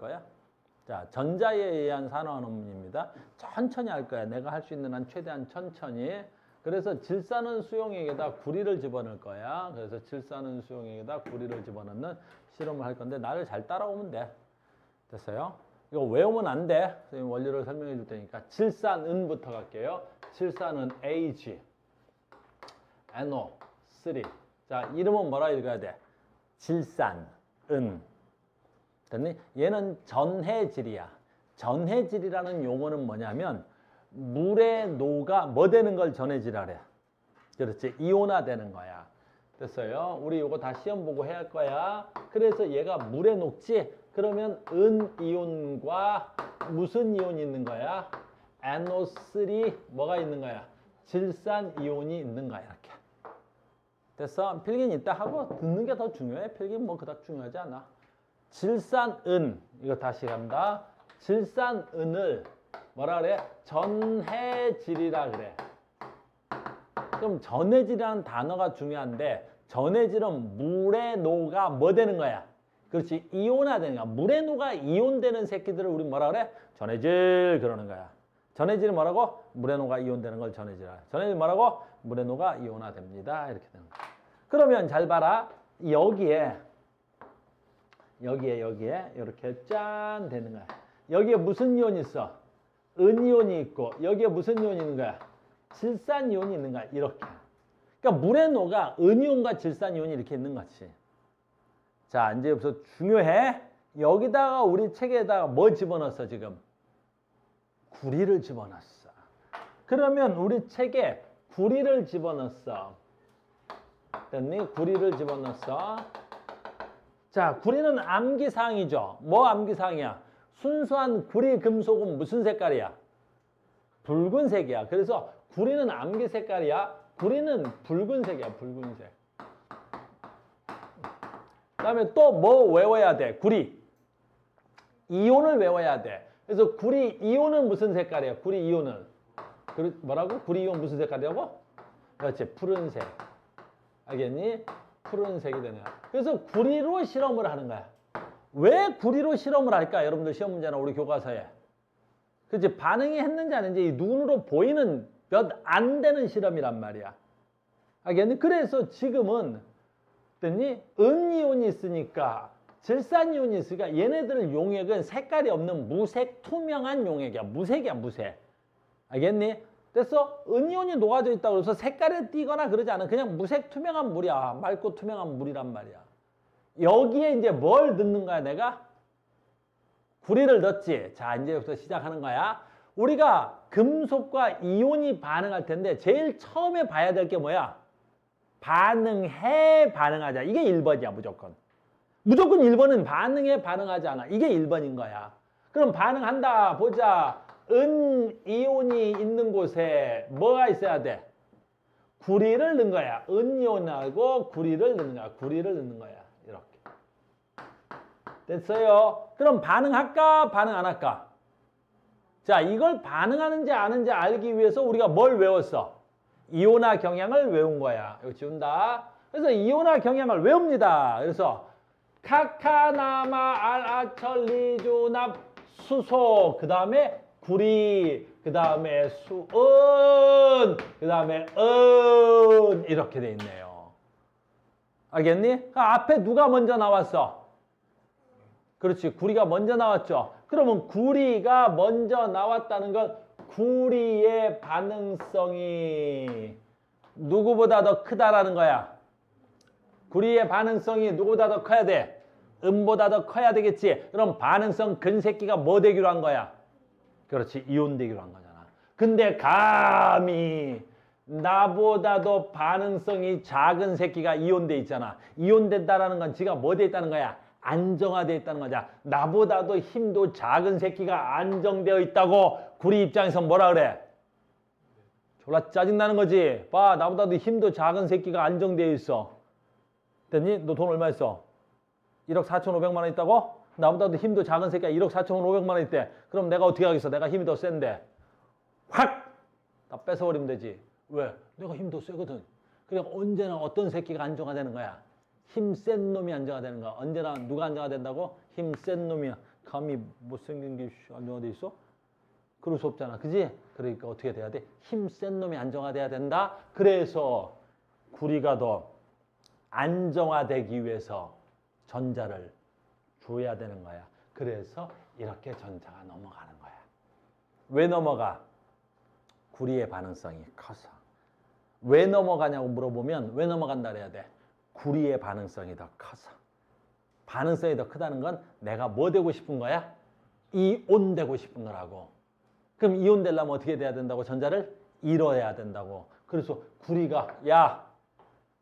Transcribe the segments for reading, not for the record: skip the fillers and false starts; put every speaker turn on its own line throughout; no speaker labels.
거야. 자, 전자에 의한 산화원입니다. 천천히 할 거야. 내가 할 수 있는 한 최대한 천천히. 그래서 질산은 수용액에다 구리를 집어넣을 거야. 그래서 질산은 수용액에다 구리를 집어넣는 실험을 할 건데 나를 잘 따라오면 돼. 됐어요? 이거 외우면 안 돼. 선생님 원리를 설명해 줄 테니까. 질산은부터 갈게요. 질산은 AG, NO3. 자, 이름은 뭐라 읽어야 돼? 질산은. 됐니? 얘는 전해질이야. 전해질이라는 용어는 뭐냐면 물에 녹아 뭐 되는 걸 전해질하래. 그렇지. 이온화 되는 거야. 됐어요? 우리 이거 다 시험 보고 해야 할 거야. 그래서 얘가 물에 녹지? 그러면 은이온과 무슨 이온이 있는 거야? NO3 뭐가 있는 거야? 질산이온이 있는 거야. 이렇게. 됐어? 필기는 이따 하고 듣는 게 더 중요해. 필기는 뭐 그닥 중요하지 않아. 질산은, 이거 다시 간다. 질산은을 뭐라 그래? 전해질이라 그래. 그럼 전해질이라는 단어가 중요한데 전해질은 물에 녹아 뭐 되는 거야? 그렇지. 이온화 되는 거야. 물에 녹아 이온되는 새끼들을 우리 뭐라 그래? 전해질 그러는 거야. 전해질은 뭐라고? 물에 녹아 이온되는 걸 전해질이라. 전해질 뭐라고? 물에 녹아 이온화 됩니다. 이렇게 되는 거야. 그러면 잘 봐라. 여기에 이렇게 짠 되는 거야. 여기에 무슨 이온이 있어? 은이온이 있고 여기에 무슨 이온이 있는 거야? 질산이온이 있는 거야. 이렇게. 그러니까 물에 녹아 은이온과 질산이온이 이렇게 있는 거지. 자, 이제 여기서 중요해. 여기다가 우리 책에다가 뭐 집어넣었어 지금? 구리를 집어넣었어. 그러면 우리 책에 구리를 집어넣었어. 됐니? 구리를 집어넣었어. 자, 구리는 암기사항이죠. 뭐 암기사항이야? 순수한 구리 금속은 무슨 색깔이야? 붉은색이야. 그래서 구리는 암기 색깔이야. 구리는 붉은색이야. 붉은색. 그 다음에 또 뭐 외워야 돼? 구리. 이온을 외워야 돼. 그래서 구리 이온은 무슨 색깔이야? 구리 이온은. 뭐라고? 구리 이온 무슨 색깔이라고? 그렇지. 푸른색. 알겠니? 푸른색이 되는 거야. 그래서 구리로 실험을 하는 거야. 왜 구리로 실험을 할까? 여러분들 시험 문제나 우리 교과서에. 그치? 반응이 했는지 안 했는지 눈으로 보이는 몇 안 되는 실험이란 말이야. 알겠니? 그래서 지금은 됐니? 은이온이 있으니까 질산이온이 있으니까 얘네들 용액은 색깔이 없는 무색 투명한 용액이야. 무색이야. 무색. 알겠니? 됐어? 은이온이 녹아져 있다고 해서 색깔이 띄거나 그러지 않아. 그냥 무색 투명한 물이야. 맑고 투명한 물이란 말이야. 여기에 이제 뭘 넣는 거야, 내가? 구리를 넣었지. 자, 이제 여기서 시작하는 거야. 우리가 금속과 이온이 반응할 텐데 제일 처음에 봐야 될 게 뭐야? 반응해, 반응하자. 이게 1번이야, 무조건. 무조건 1번은 반응해, 반응하지 않아. 이게 1번인 거야. 그럼 반응한다. 보자. 은이온이 있는 곳에 뭐가 있어야 돼? 구리를 넣는 거야. 은이온하고 구리를 넣는 거야. 구리를 넣는 거야. 이렇게. 됐어요? 그럼 반응할까? 반응 안 할까? 자, 이걸 반응하는지 아는지 알기 위해서 우리가 뭘 외웠어? 이온화 경향을 외운 거야. 이거 지운다. 그래서 이온화 경향을 외웁니다. 그래서 카카나마 알아철리주납 수소 그 다음에 구리 그 다음에 수은 그 다음에 은 이렇게 돼 있네요. 알겠니? 앞에 누가 먼저 나왔어? 그렇지. 구리가 먼저 나왔죠. 그러면 구리가 먼저 나왔다는 건 구리의 반응성이 누구보다 더 크다라는 거야. 구리의 반응성이 누구보다 더 커야 돼? 은보다 더 커야 되겠지. 그럼 반응성 근 새끼가 뭐 되기로 한 거야? 그렇지. 이온 되기로 한 거잖아. 근데 감히 나보다도 반응성이 작은 새끼가 이온돼 있잖아. 이온된다라는 건 지가 뭐 돼 있다는 거야? 안정화되어 있다는 거잖아. 나보다도 힘도 작은 새끼가 안정되어 있다고 구리 입장에서 뭐라 그래? 졸라 짜증나는 거지. 봐, 나보다도 힘도 작은 새끼가 안정되어 있어. 됐니? 너 돈 얼마 있어? 1억 4,500만 원 있다고? 나보다도 힘도 작은 새끼가 1억 4,500만 원 있대. 그럼 내가 어떻게 하겠어? 내가 힘이 더 센데. 확! 다 뺏어버리면 되지. 왜? 내가 힘 더 세거든. 그래 언제나 어떤 새끼가 안정화되는 거야? 힘 센 놈이 안정화되는 거야. 언제나 누가 안정화된다고? 힘 센 놈이야. 감히 못생긴 게 안정화돼 있어? 그럴 수 없잖아. 그지? 그러니까 어떻게 돼야 돼? 힘센 놈이 안정화돼야 된다. 그래서 구리가 더 안정화되기 위해서 전자를 줘야 되는 거야. 그래서 이렇게 전자가 넘어가는 거야. 왜 넘어가? 구리의 반응성이 커서. 왜 넘어가냐고 물어보면 왜 넘어간다 그래야 돼? 구리의 반응성이 더 커서. 반응성이 더 크다는 건 내가 뭐 되고 싶은 거야? 이온 되고 싶은 거라고. 그럼 이온 되려면 어떻게 돼야 된다고? 전자를 잃어야 된다고. 그래서 구리가 야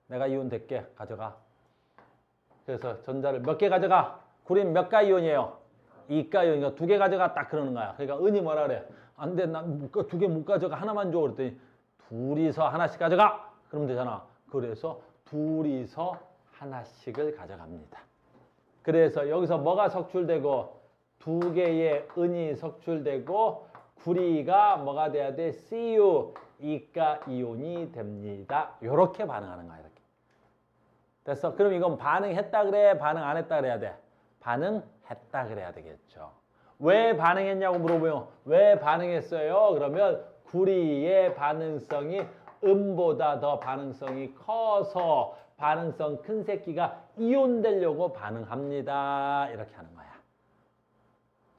내가 이온 될게 가져가. 그래서 전자를 몇 개 가져가? 구리는 몇 가 이온이에요? 2가 이온이니까 2개 가져가 딱 그러는 거야. 그러니까 은이 뭐라 그래? 안 돼, 난 2개 못 가져가. 하나만 줘. 그랬더니 둘이서 하나씩 가져가. 그러면 되잖아. 그래서 둘이서 하나씩을 가져갑니다. 그래서 여기서 뭐가 석출되고 2개의 은이 석출되고 구리가 뭐가 돼야 돼? Cu, 2가 이온이 됩니다. 이렇게 반응하는 거야. 이렇게. 됐어? 그럼 이건 반응했다 그래? 반응 안 했다 그래야 돼? 반응했다 그래야 되겠죠. 왜 반응했냐고 물어보면 왜 반응했어요? 그러면 구리의 반응성이 음보다 더 반응성이 커서 반응성 큰 새끼가 이온되려고 반응합니다. 이렇게 하는 거야.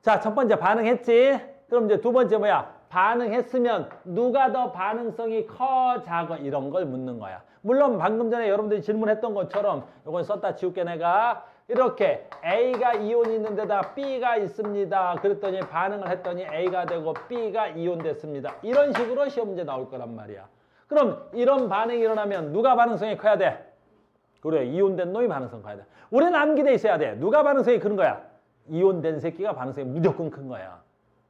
자, 첫 번째 반응했지? 그럼 이제 두 번째 뭐야? 반응했으면 누가 더 반응성이 커, 작아 이런 걸 묻는 거야. 물론 방금 전에 여러분들이 질문했던 것처럼 이건 썼다 지울게 내가 이렇게 A가 이온이 있는 데다 B가 있습니다. 그랬더니 반응을 했더니 A가 되고 B가 이온됐습니다. 이런 식으로 시험 문제 나올 거란 말이야. 그럼 이런 반응이 일어나면 누가 반응성이 커야 돼? 그래, 이온된 놈이 반응성 커야 돼. 우리는 암기돼 있어야 돼. 누가 반응성이 큰 거야? 이온된 새끼가 반응성이 무조건 큰 거야.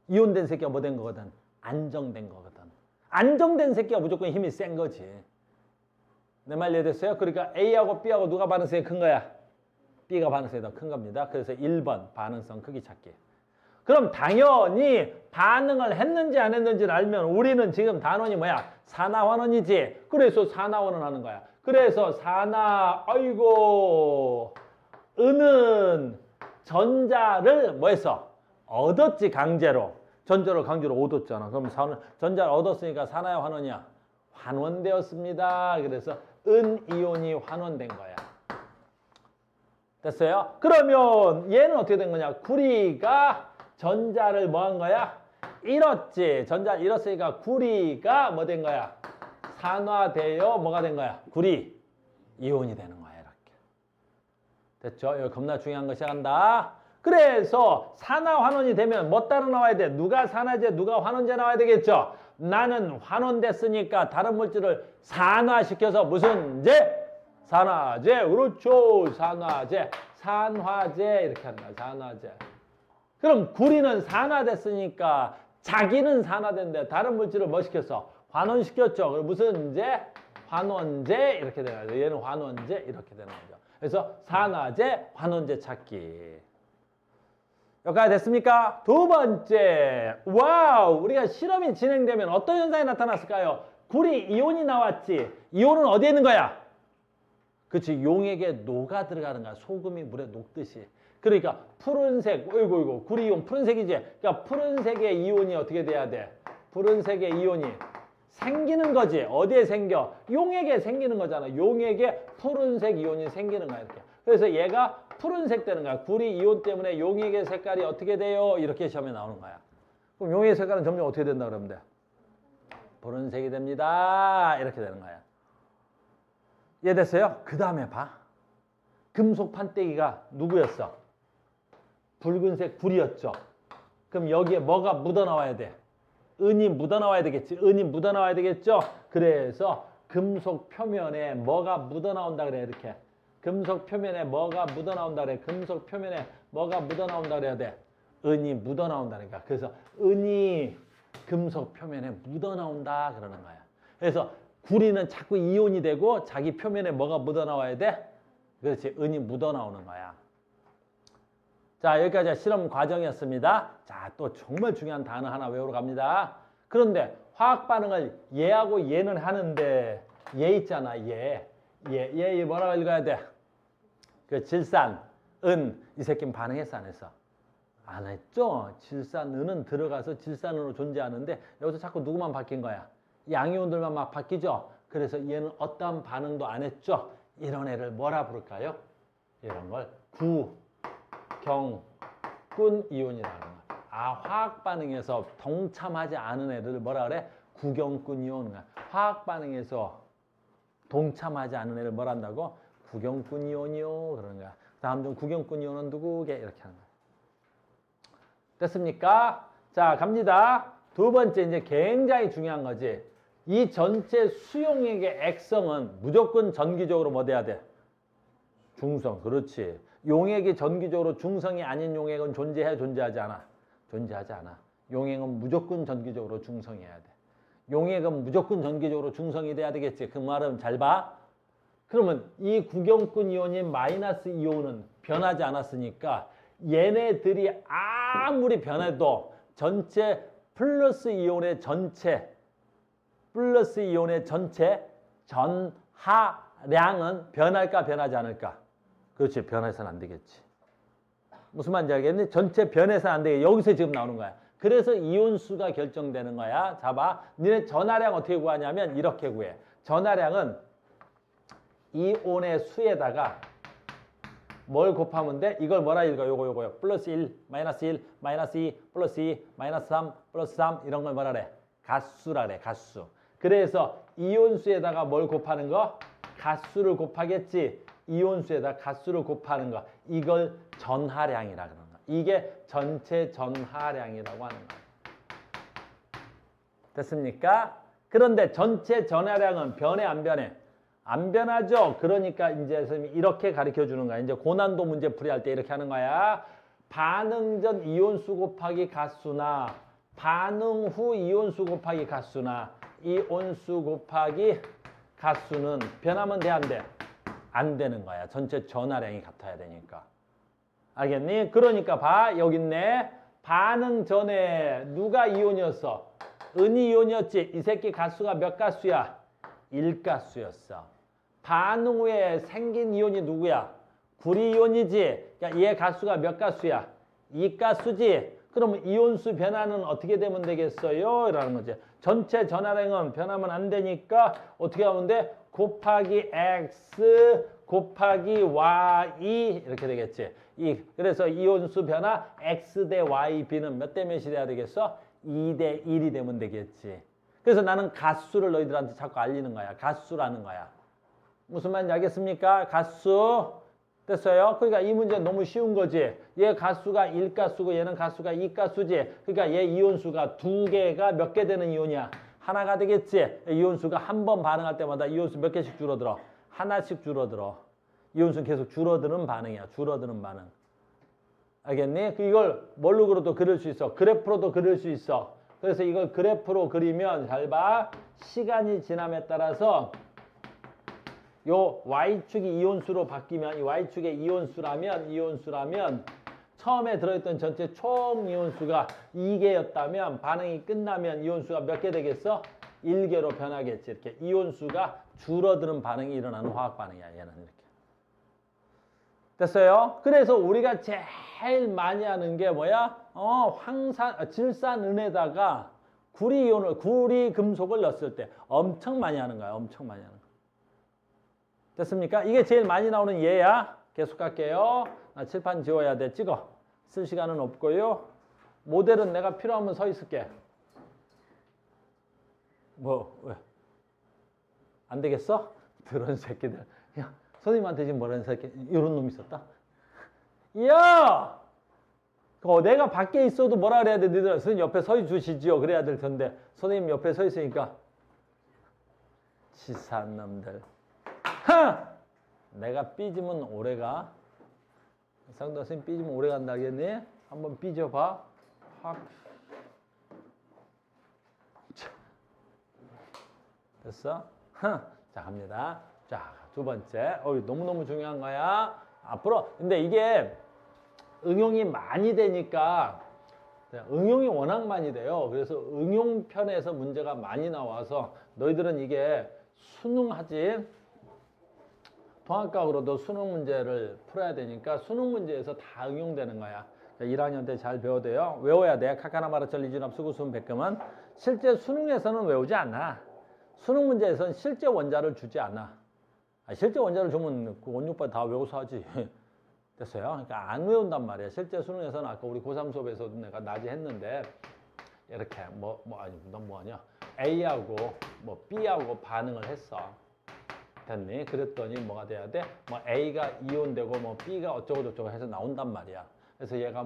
이온된 새끼가 뭐 된 거거든? 안정된 거거든. 안정된 새끼가 무조건 힘이 센 거지. 내 말 이해됐어요? 그러니까 A하고 B하고 누가 반응성이 큰 거야? B가 반응성이 더 큰 겁니다. 그래서 1번 반응성 크기 찾기. 그럼 당연히 반응을 했는지 안 했는지를 알면 우리는 지금 단원이 뭐야? 산화환원이지. 그래서 산화환원 하는 거야. 그래서 아이고 은은 전자를 뭐 했어? 얻었지 강제로. 전자를 강제로 얻었잖아. 그럼 전자를 얻었으니까 산화야 환원이야? 환원되었습니다. 그래서 은이온이 환원된 거야. 됐어요? 그러면 얘는 어떻게 된 거냐? 구리가 전자를 뭐 한 거야? 잃었지. 전자를 잃었으니까 구리가 뭐 된 거야? 산화되어 뭐가 된 거야? 구리 이온이 되는 거야. 이렇게. 됐죠? 이거 겁나 중요한 거 시작한다. 그래서 산화환원이 되면 뭐 따라 나와야 돼? 누가 산화제, 누가 환원제 나와야 되겠죠? 나는 환원됐으니까 다른 물질을 산화시켜서 무슨 제? 산화제. 그렇죠. 산화제. 산화제 이렇게 하는 거야. 산화제. 그럼 구리는 산화됐으니까 자기는 산화된데 다른 물질을 뭐 시켰어? 환원시켰죠. 그럼 무슨 제? 환원제 이렇게 되는 거죠. 얘는 환원제 이렇게 되는 거죠. 그래서 산화제, 환원제 찾기. 여기까지 됐습니까? 두 번째. 와우! 우리가 실험이 진행되면 어떤 현상이 나타났을까요? 구리 이온이 나왔지. 이온은 어디에 있는 거야? 그치. 용액에 녹아 들어가는 거야. 소금이 물에 녹듯이. 그러니까 푸른색, 어이구, 구리 이온 푸른색이지. 그러니까 푸른색의 이온이 어떻게 돼야 돼? 푸른색의 이온이 생기는 거지. 어디에 생겨? 용액에 생기는 거잖아. 용액에 푸른색 이온이 생기는 거야. 이렇게. 그래서 얘가 푸른색 되는 거야. 구리 이온 때문에 용액의 색깔이 어떻게 돼요? 이렇게 시험에 나오는 거야. 그럼 용액의 색깔은 점점 어떻게 된다 그러면 돼? 푸른색이 됩니다. 이렇게 되는 거야. 이해됐어요? 그 다음에 봐. 금속 판때기가 누구였어? 붉은색 불이었죠. 그럼 여기에 뭐가 묻어나와야 돼? 은이 묻어나와야 되겠지. 은이 묻어나와야 되겠죠. 그래서 금속 표면에 뭐가 묻어나온다 그래. 이렇게. 금속 표면에 뭐가 묻어나온다 그래. 금속 표면에 뭐가 묻어나온다 그래야 돼. 은이 묻어나온다니까. 그래서 은이 금속 표면에 묻어나온다 그러는 거야. 그래서 구리는 자꾸 이온이 되고 자기 표면에 뭐가 묻어나와야 돼? 그렇지. 은이 묻어나오는 거야. 자, 여기까지가 실험 과정이었습니다. 자, 또 정말 중요한 단어 하나 외우러 갑니다. 그런데 화학 반응을 얘하고 얘는 하는데 얘 있잖아. 얘 뭐라고 읽어야 돼? 그 질산, 은, 이 새끼는 반응했어 안 했어? 안 했죠? 질산은은 들어가서 질산으로 존재하는데 여기서 자꾸 누구만 바뀐 거야? 양이온들만 막 바뀌죠? 그래서 얘는 어떠한 반응도 안 했죠? 이런 애를 뭐라 부를까요? 이런 걸 구경꾼 이온이라는 거야. 아, 화학 반응에서 동참하지 않은 애들을 뭐라 그래? 구경꾼 이온. 화학 반응에서 동참하지 않은 애를 뭐라 한다고? 구경꾼 이온이요. 그러는 거야. 다음 중 구경꾼 이온은 누구게? 이렇게 하는 거야. 됐습니까? 자, 갑니다. 두 번째, 이제 굉장히 중요한 거지. 이 전체 수용액의 액성은 무조건 전기적으로 뭐 돼야 돼? 중성. 그렇지. 용액이 전기적으로 중성이 아닌 용액은 존재해, 존재하지 않아? 존재하지 않아. 용액은 무조건 전기적으로 중성이어야 돼. 용액은 무조건 전기적으로 중성이 돼야 되겠지. 그 말은 잘 봐. 그러면 이 구경꾼 이온인 마이너스 이온은 변하지 않았으니까 얘네들이 아무리 변해도 전체 플러스 이온의 전체 전하량은 변할까 변하지 않을까? 그렇지. 변해서는 안 되겠지. 무슨 말인지 알겠니? 전체 변해서는 안 되게. 여기서 지금 나오는 거야. 그래서 이온수가 결정되는 거야. 자, 봐. 니네 전하량 어떻게 구하냐면 이렇게 구해. 전하량은 이온의 수에다가 뭘 곱하면 돼? 이걸 뭐라 읽어? 요거요. 플러스 1, 마이너스 1, 마이너스 2, 플러스 2, 마이너스 3, 플러스 3 이런 걸 뭐라 그래? 가수라 그래. 가수. 그래서 이온수에다가 뭘 곱하는 거? 가수를 곱하겠지. 이온수에다 가수를 곱하는 거. 이걸 전하량이라 그러는 거야. 이게 전체 전하량이라고 하는 거야. 됐습니까? 그런데 전체 전하량은 변해 안 변해? 안 변하죠. 그러니까 이제 선생님이 이렇게 가르쳐 주는 거야. 이제 고난도 문제 풀이할 때 이렇게 하는 거야. 반응 전 이온수 곱하기 가수나 반응 후 이온수 곱하기 가수나 이온수 곱하기 가수는 변하면 돼, 안 돼? 안 되는 거야. 전체 전하량이 같아야 되니까. 알겠니? 그러니까 봐. 여기 있네. 반응 전에 누가 이온이었어? 은이 이온이었지. 이 새끼 가수가 몇 가수야? 1가수였어. 반응 후에 생긴 이온이 누구야? 구리 이온이지. 그러니까 얘 가수가 몇 가수야? 2가수지. 그러면 이온수 변화는 어떻게 되면 되겠어요? 라는 거지. 전체 전하량은 변하면 안 되니까 어떻게 하면 돼? 곱하기 x 곱하기 y 이렇게 되겠지. 그래서 이온수 변화 x 대 y b는 몇 대 몇이 돼야 되겠어? 2대 1이 되면 되겠지. 그래서 나는 가수를 너희들한테 자꾸 알리는 거야. 가수라는 거야. 무슨 말인지 알겠습니까? 가수. 됐어요? 그러니까 이 문제 너무 쉬운 거지. 얘 가수가 1가수고 얘는 가수가 2가수지. 그러니까 얘 이온수가 두 개가 몇 개 되는 이온이야? 하나가 되겠지. 이온수가 한 번 반응할 때마다 이온수 몇 개씩 줄어들어? 하나씩 줄어들어. 이온수는 계속 줄어드는 반응이야. 줄어드는 반응. 알겠니? 이걸 뭘로도 그릴 수 있어. 그래프로도 그릴 수 있어. 그래서 이걸 그래프로 그리면 잘 봐. 시간이 지남에 따라서 요 Y축이 이온수로 바뀌면 이 Y축의 이온수라면 처음에 들어있던 전체 총 이온수가 2개였다면 반응이 끝나면 이온수가 몇 개 되겠어? 1개로 변하겠지. 이렇게 이온수가 줄어드는 반응이 일어나는 화학 반응이야. 얘는 이렇게. 됐어요? 그래서 우리가 제일 많이 하는 게 뭐야? 질산은에다가 구리 금속을 넣었을 때 엄청 많이 하는 거야. 엄청 많이 하는 거야. 됐습니까? 이게 제일 많이 나오는 얘야. 계속 갈게요. 칠판 지워야 돼. 찍어. 쓸 시간은 없고요. 모델은 내가 필요하면 서 있을게. 왜? 안 되겠어? 그런 새끼들. 야, 선생님한테 지금 뭐라는 새끼, 이런 놈 있었다? 야! 내가 밖에 있어도 뭐라 그래야 돼? 너희들 선생님 옆에 서 주시지요. 그래야 될 텐데. 선생님 옆에 서 있으니까. 치사한 놈들. 내가 삐지면 오래가. 상도 선생님 삐지면 오래 간다겠니? 한번 삐져봐. 확. 됐어? 자, 갑니다. 자, 두 번째. 너무너무 중요한 거야. 앞으로. 근데 이게 응용이 많이 되니까 응용이 워낙 많이 돼요. 그래서 응용편에서 문제가 많이 나와서 너희들은 이게 수능하지 통합각으로도 수능 문제를 풀어야 되니까 수능 문제에서 다 응용되는 거야. 1학년 때 잘 배워야 돼요. 외워야 돼. 카카나마라철 리진압수 구수음 백금은 실제 수능에서는 외우지 않아. 수능 문제에서는 실제 원자를 주지 않아. 실제 원자를 주면 그 원육반 다 외워서 하지. 됐어요? 그러니까 안 외운단 말이야. 실제 수능에서는 아까 우리 고3 수업에서도 내가 낮에 했는데 이렇게 넌 뭐하냐? A하고 뭐 B하고 반응을 했어. 됐니? 그랬더니 뭐가 돼야 돼? 뭐 A가 이온되고 뭐 B가 어쩌고 저쩌고 해서 나온단 말이야. 그래서 얘가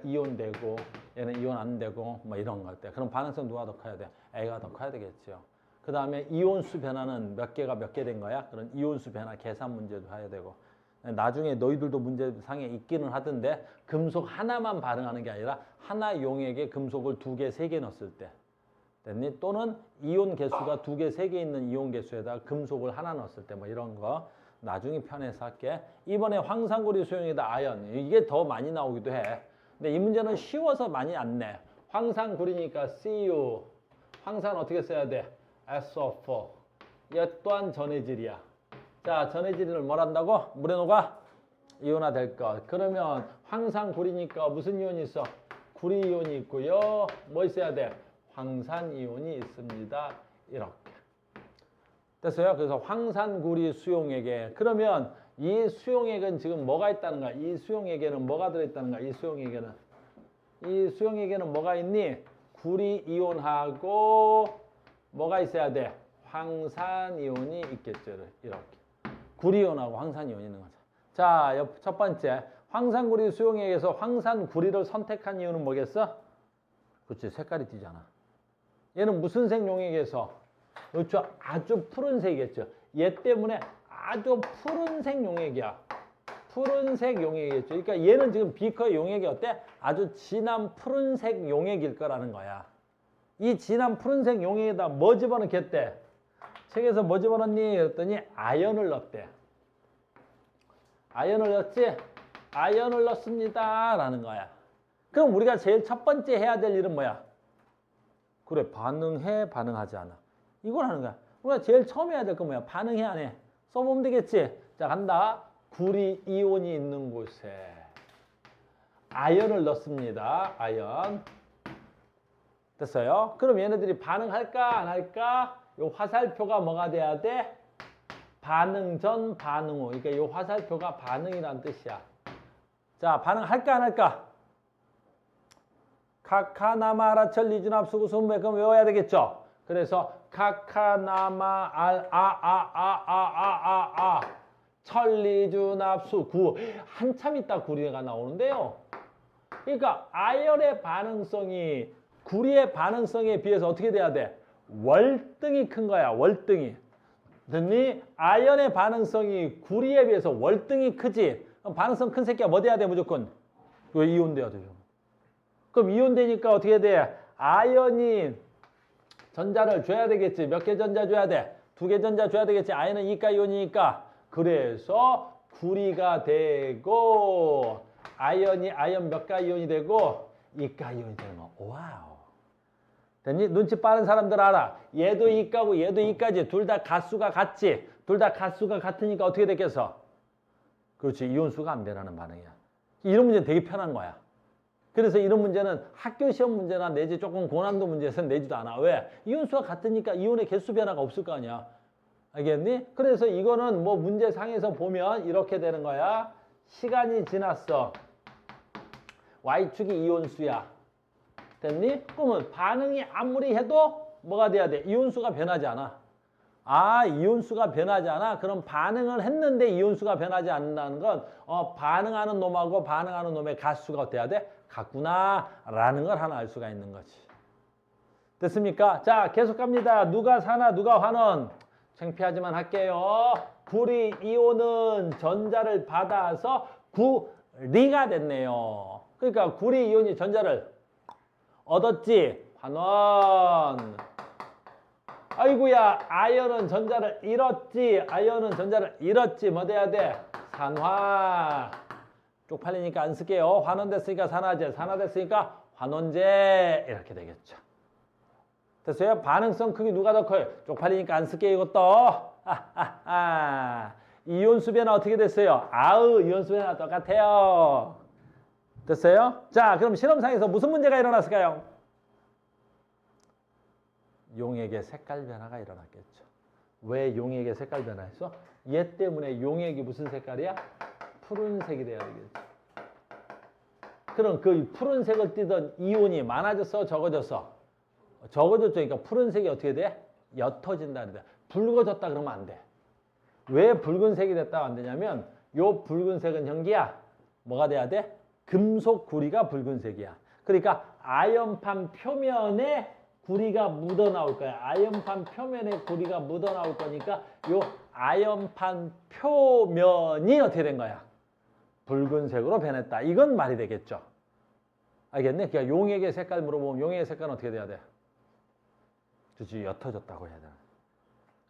이온되고 얘는 이온 안 되고 뭐 이런 것 같아. 그럼 반응성 누가 더 커야 돼? A가 더 커야 되겠죠. 그 다음에 이온수 변화는 몇 개 된 거야? 그런 이온수 변화 계산 문제도 해야 되고. 나중에 너희들도 문제상에 있기는 하던데 금속 하나만 반응하는 게 아니라 하나 용액에 금속을 2개, 3개 넣었을 때 됐니? 또는 이온 개수가 2개, 3개 있는 이온 개수에다 금속을 하나 넣었을 때 뭐 이런 거 나중에 편해서 할게. 이번에 황산구리 수용에다 아연 이게 더 많이 나오기도 해. 근데 이 문제는 쉬워서 많이 안 내. 황산구리니까 Cu 황산 어떻게 써야 돼? SO4 얘 또한 전해질이야. 자, 전해질을 뭘 한다고? 물에 녹아 이온화 될 것. 그러면 황산구리니까 무슨 이온이 있어? 구리 이온이 있고요. 뭐 있어야 돼? 황산 이온이 있습니다. 이렇게. 됐어요? 그래서 황산구리 수용액에 그러면 이 수용액은 지금 뭐가 있다는 거야? 이 수용액에는 뭐가 들어있다는 거야? 이 수용액에는 뭐가 있니? 구리 이온하고 뭐가 있어야 돼? 황산 이온이 있겠죠. 이렇게. 구리이온하고 황산이온이 있는 거죠. 자, 첫 번째. 황산구리 수용액에서 황산구리를 선택한 이유는 뭐겠어? 그렇지. 색깔이 띄잖아. 얘는 무슨 색 용액에서? 그렇죠. 아주 푸른색이겠죠. 얘 때문에 아주 푸른색 용액이야. 푸른색 용액이겠죠. 그러니까 얘는 지금 비커의 용액이 어때? 아주 진한 푸른색 용액일 거라는 거야. 이 진한 푸른색 용액에다 뭐 집어넣겠대? 책에서 뭐 집어넣니? 그랬더니 아연을 넣었대. 아연을 넣었지? 아연을 넣습니다. 라는 거야. 그럼 우리가 제일 첫 번째 해야 될 일은 뭐야? 그래, 반응해, 반응하지 않아. 이걸 하는 거야. 우리가 제일 처음 해야 될 건 뭐야? 반응해, 안 해? 써보면 되겠지? 자, 간다. 구리 이온이 있는 곳에 아연을 넣습니다. 아연. 됐어요? 그럼 얘네들이 반응할까, 안 할까? 요 화살표가 뭐가 돼야 돼? 반응 전, 반응 후. 그러니까 이 화살표가 반응이란 뜻이야. 자, 반응할까, 안 할까? 카카나마라철 리진압수 구수음 백금 외워야 되겠죠? 그래서 카카나마 철리준압수 구 한참 있다 구리가 나오는데요. 그러니까 아연의 반응성이 구리의 반응성에 비해서 어떻게 돼야 돼? 월등히 큰 거야. 월등히. 됐니? 아연의 반응성이 구리에 비해서 월등히 크지. 그럼 반응성 큰 새끼가 뭐 돼야 돼 무조건? 왜 이온 돼야 되죠? 그럼 이온 되니까 어떻게 돼? 아연이 전자를 줘야 되겠지. 몇 개 전자 줘야 돼? 2개 전자 줘야 되겠지. 아연은 이가 이온이니까. 그래서 구리가 되고 아연이 아연 몇 가 이온이 되고 이가 이온이 되는 거. 와우. 됐니? 눈치 빠른 사람들 알아. 얘도 이가고 얘도 이가지. 둘 다 가수가 같지. 둘 다 가수가 같으니까 어떻게 됐겠어? 그렇지. 이온수가 안 변하는 반응이야. 이런 문제는 되게 편한 거야. 그래서 이런 문제는 학교 시험 문제나 내지 조금 고난도 문제에서는 내지도 않아. 왜? 이온수가 같으니까 이온의 개수 변화가 없을 거 아니야. 알겠니? 그래서 이거는 뭐 문제상에서 보면 이렇게 되는 거야. 시간이 지났어. Y축이 이온수야. 됐니? 그러면 반응이 아무리 해도 뭐가 돼야 돼? 이온수가 변하지 않아. 아, 이온수가 변하지 않아? 그럼 반응을 했는데 이온수가 변하지 않는다는 건 반응하는 놈하고 반응하는 놈의 가수가 돼야 돼? 같구나 라는 걸 하나 알 수가 있는 거지. 됐습니까? 자, 계속 갑니다. 누가 산화, 누가 환원. 창피하지만 할게요. 구리 이온은 전자를 받아서 구리가 됐네요. 그러니까 구리 이온이 전자를 얻었지. 환원. 아이고야, 아연은 전자를 잃었지. 아연은 전자를 잃었지. 뭐 돼야 돼? 산화. 쪽팔리니까 안 쓸게요. 환원됐으니까 산화제, 산화됐으니까 환원제 이렇게 되겠죠. 됐어요? 반응성 크기 누가 더 커요? 쪽팔리니까 안 쓸게요. 이것도. 이온수 변화 어떻게 됐어요? 아우, 이온수 변화 똑같아요. 됐어요? 자, 그럼 실험상에서 무슨 문제가 일어났을까요? 용액의 색깔 변화가 일어났겠죠. 왜 용액의 색깔 변화했어? 얘 때문에 용액이 무슨 색깔이야? 푸른색이 돼야 되겠죠. 그럼 그 푸른색을 띠던 이온이 많아졌어? 적어졌어? 적어졌죠. 그러니까 푸른색이 어떻게 돼? 옅어진다. 붉어졌다 그러면 안 돼. 왜 붉은색이 됐다가 안 되냐면 요 붉은색은 형기야. 뭐가 돼야 돼? 금속 구리가 붉은색이야. 그러니까 아연판 표면에 구리가 묻어나올 거야. 아연판 표면에 구리가 묻어나올 거니까 요 아연판 표면이 어떻게 된 거야? 붉은색으로 변했다. 이건 말이 되겠죠. 알겠네? 그러니까 용액의 색깔 물어보면 용액의 색깔은 어떻게 돼야 돼? 그렇지, 옅어졌다고 해야 되나?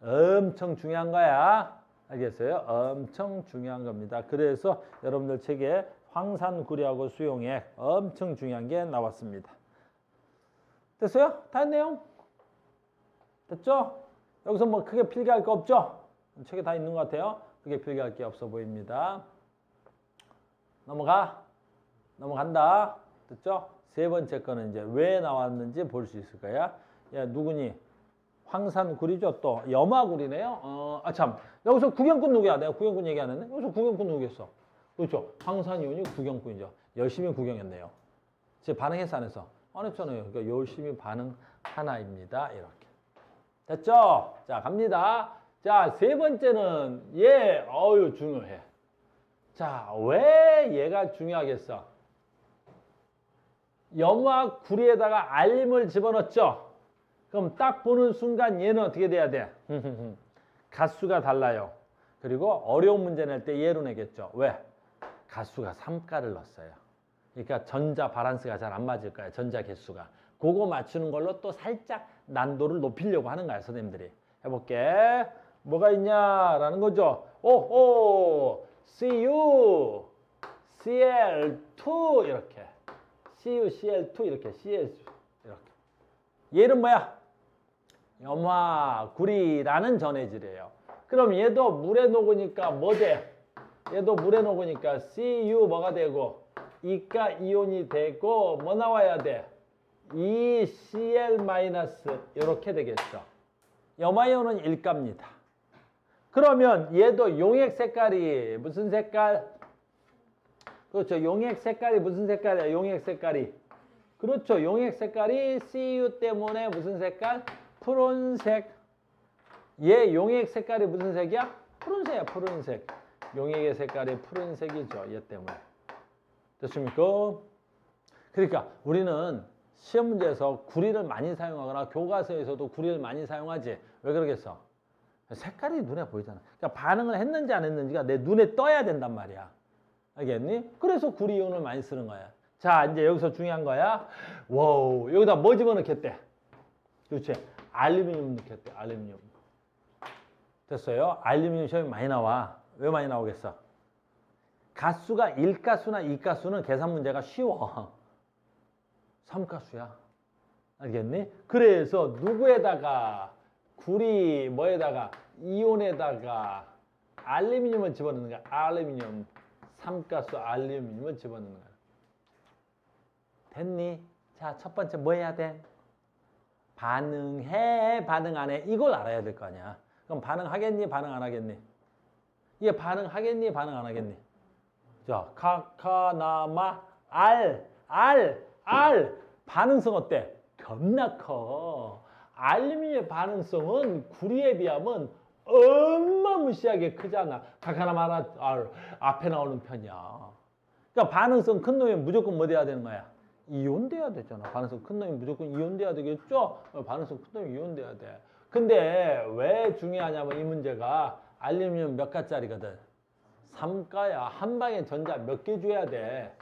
엄청 중요한 거야. 알겠어요? 엄청 중요한 겁니다. 그래서 여러분들 책에 황산구리하고 수용액 엄청 중요한 게 나왔습니다. 됐어요? 다 했네요? 됐죠? 여기서 뭐 크게 필기할 거 없죠? 책에 다 있는 것 같아요. 크게 필기할 게 없어 보입니다. 넘어간다. 됐죠? 세 번째 거는 이제 왜 나왔는지 볼 수 있을 거야. 야, 누구니? 황산구리죠. 또 염화구리네요. 참. 여기서 구경꾼 누구야? 내가 구경꾼 얘기 안 했네. 여기서 구경꾼 누구겠어? 그렇죠. 황산이온이 구경꾼이죠. 열심히 구경했네요. 제 반응했어 안 했어? 안 했잖아요. 그러니까 열심히 반응하나입니다. 이렇게. 됐죠? 자, 갑니다. 자, 세 번째는 중요해. 자, 왜 얘가 중요하겠어? 염화구리에다가 알림을 집어넣었죠? 그럼 딱 보는 순간 얘는 어떻게 돼야 돼? 가수가 달라요. 그리고 어려운 문제 낼 때 얘로 내겠죠. 왜? 가수가 3가를 넣었어요. 그러니까 전자 바란스가 잘 안 맞을 거야. 전자 개수가. 그거 맞추는 걸로 또 살짝 난도를 높이려고 하는 거야. 선생님들이. 해볼게. 뭐가 있냐라는 거죠. 오호 CU CL2 이렇게 CU CL2 이렇게 CL 이렇게. 얘는 뭐야? 염화구리라는 전해질이에요. 그럼 얘도 물에 녹으니까 뭐 돼? 얘도 물에 녹으니까 CU 뭐가 되고 이가 이온이 되고 뭐 나와야 돼? ECl- 이렇게 되겠죠. 염화이온은 일가입니다. 그러면 얘도 용액 색깔이 무슨 색깔? 그렇죠. 용액 색깔이 무슨 색깔이야? 용액 색깔이. 그렇죠. 용액 색깔이 CU 때문에 무슨 색깔? 푸른색. 얘 용액 색깔이 무슨 색이야? 푸른색이야. 푸른색. 용액의 색깔이 푸른색이죠. 얘 때문에. 됐습니까? 그러니까 우리는 시험 문제에서 구리를 많이 사용하거나 교과서에서도 구리를 많이 사용하지. 왜 그러겠어? 색깔이 눈에 보이잖아. 그러니까 반응을 했는지 안 했는지가 내 눈에 떠야 된단 말이야. 알겠니? 그래서 구리 이온을 많이 쓰는 거야. 자, 이제 여기서 중요한 거야. 와우, 여기다 뭐 집어넣겠대? 그렇지. 알루미늄 넣겠대. 알루미늄. 됐어요? 알루미늄 시험이 많이 나와. 왜 많이 나오겠어? 가수가 1가수나 2가수는 계산 문제가 쉬워. 3가수야. 알겠니? 그래서 누구에다가 구리 뭐에다가 이온에다가 알루미늄을 집어넣는 거야. 알루미늄. 3가수 알루미늄을 집어넣는 거야. 됐니? 자, 첫 번째 뭐 해야 돼? 반응해, 반응 안 해? 이걸 알아야 될 거 아니야. 그럼 반응하겠니? 반응 안 하겠니? 얘 반응하겠니? 반응 안 하겠니? 자, 카카나마 알. 반응성 어때? 겁나 커. 알루미늄의 반응성은 구리에 비하면 어마무시하게 크잖아. 카카나마 알 앞에 나오는 편이야. 그러니까 반응성 큰 놈이 무조건 뭐 돼야 되는 거야? 이온돼야 되잖아. 반응성 큰 놈이 무조건 이온돼야 되겠죠? 반응성 큰 놈이 이온돼야 돼. 근데 왜 중요하냐면 이 문제가 알루미늄 몇 가짜리거든? 3가야. 한 방에 전자 몇 개 줘야 돼?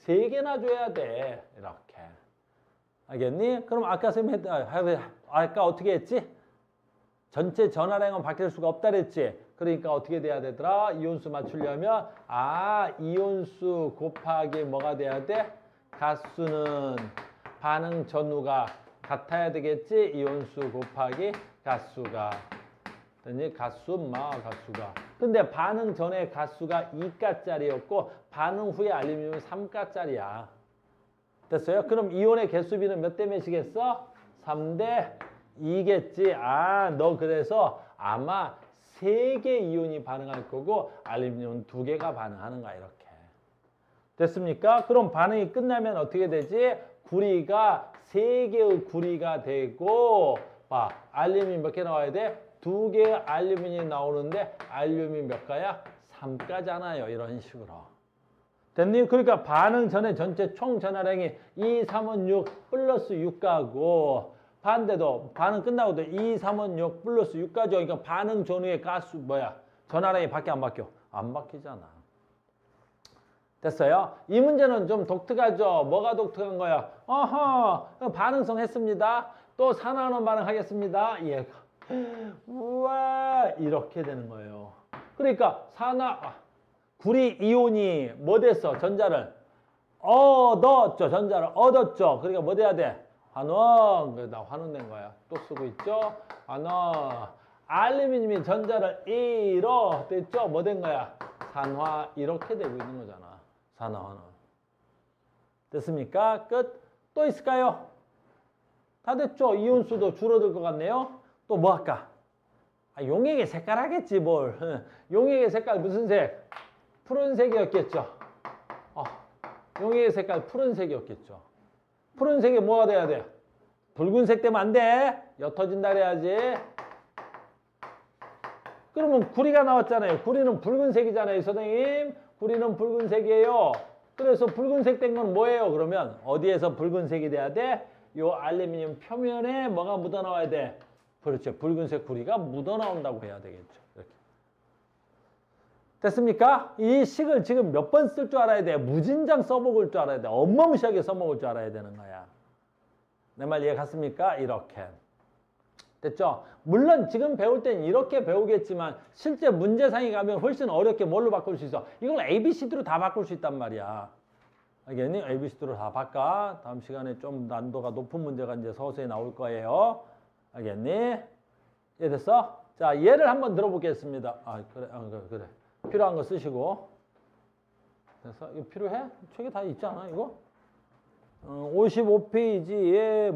3개나 줘야 돼. 이렇게. 알겠니? 그럼 아까 선생님 아까 어떻게 했지? 전체 전하량은 바뀔 수가 없다 그랬지? 그러니까 어떻게 돼야 되더라? 이온수 맞추려면 이온수 곱하기 뭐가 돼야 돼? 가수는 반응 전후가 같아야 되겠지? 이온수 곱하기 가수가. 가수가 근데 반응 전에 가수가 2가짜리였고 반응 후에 알루미늄은 3가짜리야. 됐어요? 그럼 이온의 개수비는 몇 대 몇이겠어? 3대 2겠지. 아, 너 그래서 아마 3개 이온이 반응할 거고 알루미늄은 2개가 반응하는 거야. 이렇게. 됐습니까? 그럼 반응이 끝나면 어떻게 되지? 구리가 3개의 구리가 되고 봐. 알루미늄 몇 개 나와야 돼? 2개의 알루미늄이 나오는데 알루미늄 몇 가야? 3가잖아요. 이런 식으로. 됐니? 그러니까 반응 전에 전체 총 전하량이 2, 3은 6 플러스 6가고 반대도 반응 끝나고도 2, 3은 6 플러스 6가죠. 그러니까 반응 전후의 가수 뭐야? 전하량이 바뀌어 안 바뀌어? 안 바뀌잖아. 됐어요? 이 문제는 좀 독특하죠? 뭐가 독특한 거야? 어허, 반응성 했습니다. 또 산화환원 반응하겠습니다. 얘가. 우와, 이렇게 되는 거예요. 그러니까 구리 이온이 뭐 됐어? 전자를 얻었죠. 전자를 얻었죠. 그러니까 뭐 돼야 돼? 환원. 그러다 환원된 거야. 또 쓰고 있죠? 환원. 알루미늄이 전자를 잃어. 됐죠? 뭐 된 거야? 산화. 이렇게 되고 있는 거잖아. 산화, 환원. 됐습니까? 끝. 또 있을까요? 다 됐죠? 이온수도 줄어들 것 같네요. 또 뭐 할까? 용액의 색깔 하겠지 뭘. 용액의 색깔 무슨 색? 푸른색이었겠죠. 용액의 색깔 푸른색이었겠죠. 푸른색이 뭐가 돼야 돼? 붉은색 되면 안 돼. 옅어진다 그래야지. 그러면 구리가 나왔잖아요. 구리는 붉은색이잖아요. 선생님. 구리는 붉은색이에요. 그래서 붉은색 된 건 뭐예요? 그러면 어디에서 붉은색이 돼야 돼? 요 알루미늄 표면에 뭐가 묻어 나와야 돼? 그렇죠. 붉은색 구리가 묻어 나온다고 해야 되겠죠. 이렇게. 됐습니까? 이 식을 지금 몇 번 쓸 줄 알아야 돼. 무진장 써먹을 줄 알아야 돼. 어마무시하게 써먹을 줄 알아야 되는 거야. 내 말 이해 갔습니까? 이렇게. 됐죠? 물론 지금 배울 땐 이렇게 배우겠지만 실제 문제상에 가면 훨씬 어렵게 뭘로 바꿀 수 있어? 이걸 ABCD로 다 바꿀 수 있단 말이야. 알겠니? ABCD로 다 바꿔. 다음 시간에 좀 난도가 높은 문제가 이제 서서히 나올 거예요. 알겠니? 이해됐어? 자, 예를 한번 들어보겠습니다. 그래. 필요한 거 쓰시고. 그래서 이거 필요해? 책에 다 있잖아, 이거? 55페이지에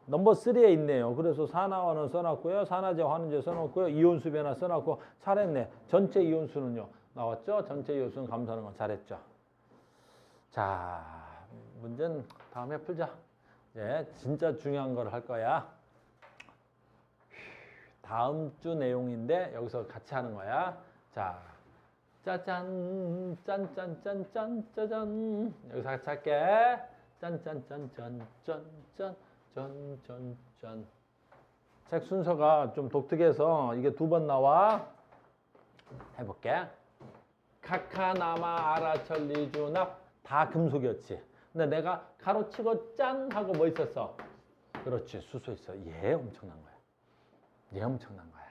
넘버 3에 있네요. 그래서 산화환원 써놨고요. 산화제, 환원제 써놨고요. 이온수 변화 써놨고 잘했네. 전체 이온수는요. 나왔죠? 전체 이온수는 감소하는 건 잘했죠. 자, 문제는 다음에 풀자. 이제 진짜 중요한 걸 할 거야. 다음 주 내용인데 여기서 같이 하는 거야. 자, 짜잔, 짠짠짠짠, 짜잔. 여기서 같이 할게. 짠짠짠짠짠짠, 짠짠짠. 책 순서가 좀 독특해서 이게 2번 나와. 해볼게. 카카나마 아라철리주납 다 금속이었지. 근데 내가 가로치고 짠 하고 뭐 있었어? 그렇지, 수소 있어. 얘 엄청난 거야. 얘 엄청난 거야.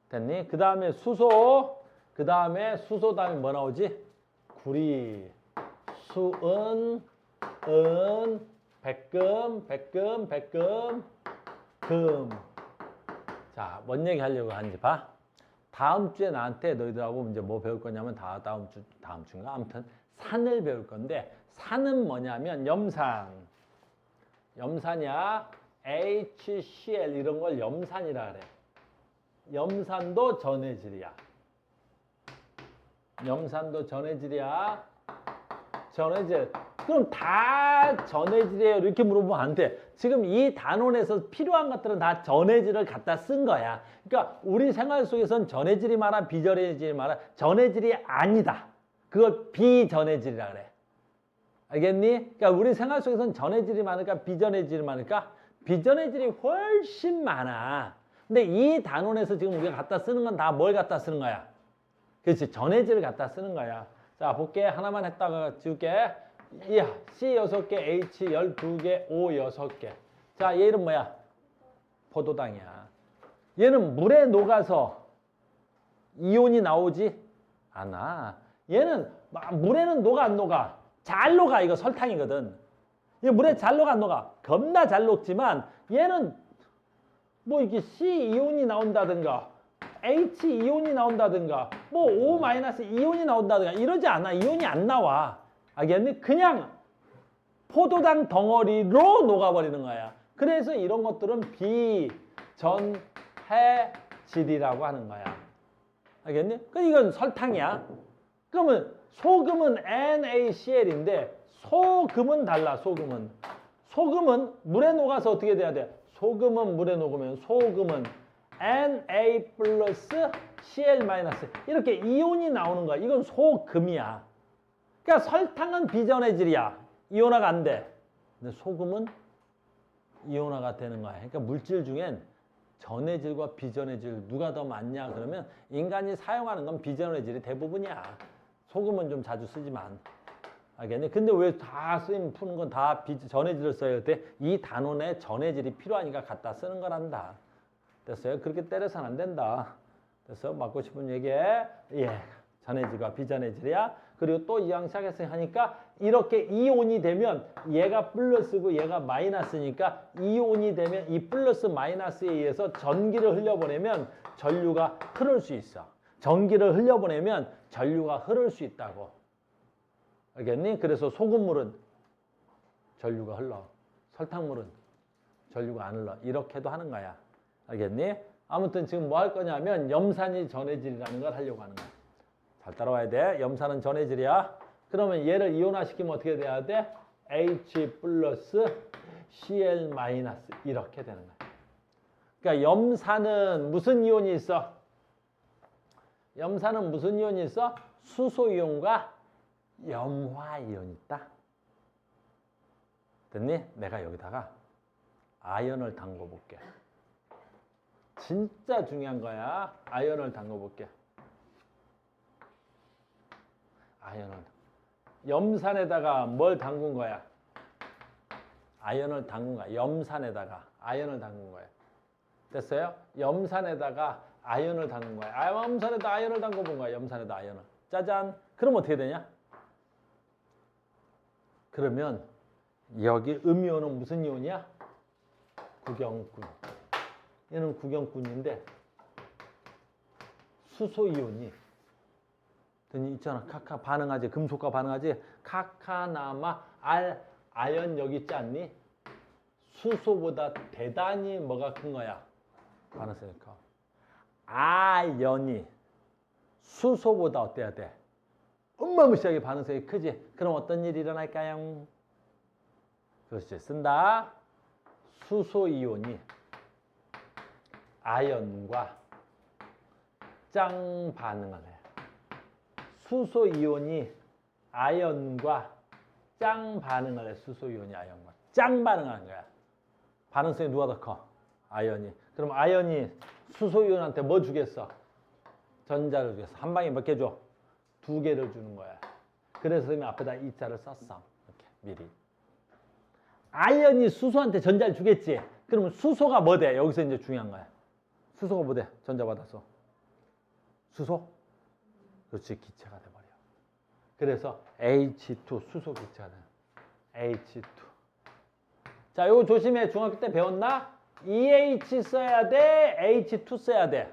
됐니? 그 다음에 수소. 그 다음에 수소 다음에 뭐 나오지? 구리, 수은, 은, 백금, 금. 자, 뭔 얘기 하려고 하는지 봐. 다음 주에 나한테 너희들하고 이제 뭐 배울 거냐면 다음 주인가? 아무튼 산을 배울 건데 산은 뭐냐면 염산. 염산이야. HCl 이런 걸 염산이라 그래. 염산도 전해질이야. 염산도 전해질이야. 전해질. 그럼 다 전해질이에요. 이렇게 물어보면 안 돼. 지금 이 단원에서 필요한 것들은 다 전해질을 갖다 쓴 거야. 그러니까 우리 생활 속에서는 전해질이 많아, 비전해질이 많아. 전해질이 아니다. 그걸 비전해질이라 그래. 알겠니? 그러니까 우리 생활 속에서는 전해질이 많을까, 비전해질이 많을까? 비전해질이 훨씬 많아. 근데 이 단원에서 지금 우리가 갖다 쓰는 건 다 뭘 갖다 쓰는 거야? 그렇지, 전해질을 갖다 쓰는 거야. 자, 볼게. 하나만 했다가 지울게. 이야, C 6개, H 12개, O 6개. 자, 얘 이름 뭐야? 포도당이야. 얘는 물에 녹아서 이온이 나오지 않아. 얘는 물에는 녹아 안 녹아? 잘 녹아. 이거 설탕이거든. 얘 물에 잘 녹아 안 녹아? 겁나 잘 녹지만 얘는 뭐 이게 C 이온이 나온다든가 H 이온이 나온다든가 뭐 O 마이너스 이온이 나온다든가 이러지 않아. 이온이 안 나와. 알겠니? 그냥 포도당 덩어리로 녹아버리는 거야. 그래서 이런 것들은 비전해질이라고 하는 거야. 알겠니? 그 이건 설탕이야. 그러면 소금은 NaCl인데 소금은 달라. 소금은 물에 녹아서 어떻게 돼야 돼? 소금은 물에 녹으면 소금은 Na 플러스 Cl 마이너스 이렇게 이온이 나오는 거야. 이건 소금이야. 그러니까 설탕은 비전해질이야. 이온화가 안 돼. 근데 소금은 이온화가 되는 거야. 그러니까 물질 중엔 전해질과 비전해질 누가 더 많냐 그러면 인간이 사용하는 건 비전해질이 대부분이야. 소금은 좀 자주 쓰지만. 알겠니? 근데 왜 다 쓰임 푸는 건 다 전해질을 써야 돼? 이 단원에 전해질이 필요하니까 갖다 쓰는 거란다. 됐어요? 그렇게 때려서는 안 된다. 됐어? 맞고 싶은 얘기에 예, 전해질과 비전해질이야. 그리고 또 이왕 시작했으니까 이렇게 이온이 되면 얘가 플러스고 얘가 마이너스니까 이온이 되면 이 플러스 마이너스에 의해서 전기를 흘려보내면 전류가 흐를 수 있어. 전기를 흘려보내면 전류가 흐를 수 있다고. 알겠니? 그래서 소금물은 전류가 흘러. 설탕물은 전류가 안 흘러. 이렇게도 하는 거야. 알겠니? 아무튼 지금 뭐 할 거냐면 염산이 전해질이라는 걸 하려고 하는 거야. 잘 따라와야 돼. 염산은 전해질이야. 그러면 얘를 이온화시키면 어떻게 돼야 돼? H 플러스 Cl 마이너스 이렇게 되는 거야. 그러니까 염산은 무슨 이온이 있어? 염산은 무슨 이온이 있어? 수소이온과 염화이온이 있다. 됐니? 내가 여기다가 아연을 담궈 볼게. 진짜 중요한 거야. 아연을 담궈 볼게. 아연을. 염산에다가 뭘 담근 거야? 아연을 담근 거야. 염산에다가 아연을 담근 거야. 됐어요? 염산에다가 아연을 담근 거야. 염산에다 아연을 담궈 본 거야. 염산에다 아연을. 짜잔. 그럼 어떻게 되냐? 그러면 여기 음이온은 무슨 이온이야? 구경꾼. 얘는 구경꾼인데 수소이온이 있잖아. 카카 반응하지. 금속과 반응하지. 카카나마 아연 여기 있지 않니? 수소보다 대단히 뭐가 큰 거야? 반응성이 커. 아연이 수소보다 어때야 돼? 어마무시하게 반응성이 크지. 그럼 어떤 일이 일어날까요? 그렇지. 쓴다. 수소이온이 아연과 짱 반응을 해. 수소이온이 아연과 짱 반응을 해. 수소이온이 아연과 짱 반응하는 거야. 반응성이 누가 더 커? 아연이. 그럼 아연이 수소이온한테 뭐 주겠어? 전자를 주겠어. 한 방에 몇 개 줘? 2개를 주는 거야. 그래서 선생님이 앞에다 이 자를 썼어. 이렇게 미리. 아연이 수소한테 전자를 주겠지. 그러면 수소가 뭐 돼? 여기서 이제 중요한 거야. 수소가 뭐 돼? 전자 받았어. 수소? 그렇지. 기체가 돼버려. 그래서 H2 수소 기체가 돼. H2. 자, 요거 조심해. 중학교 때 배웠나? EH 써야 돼? H2 써야 돼?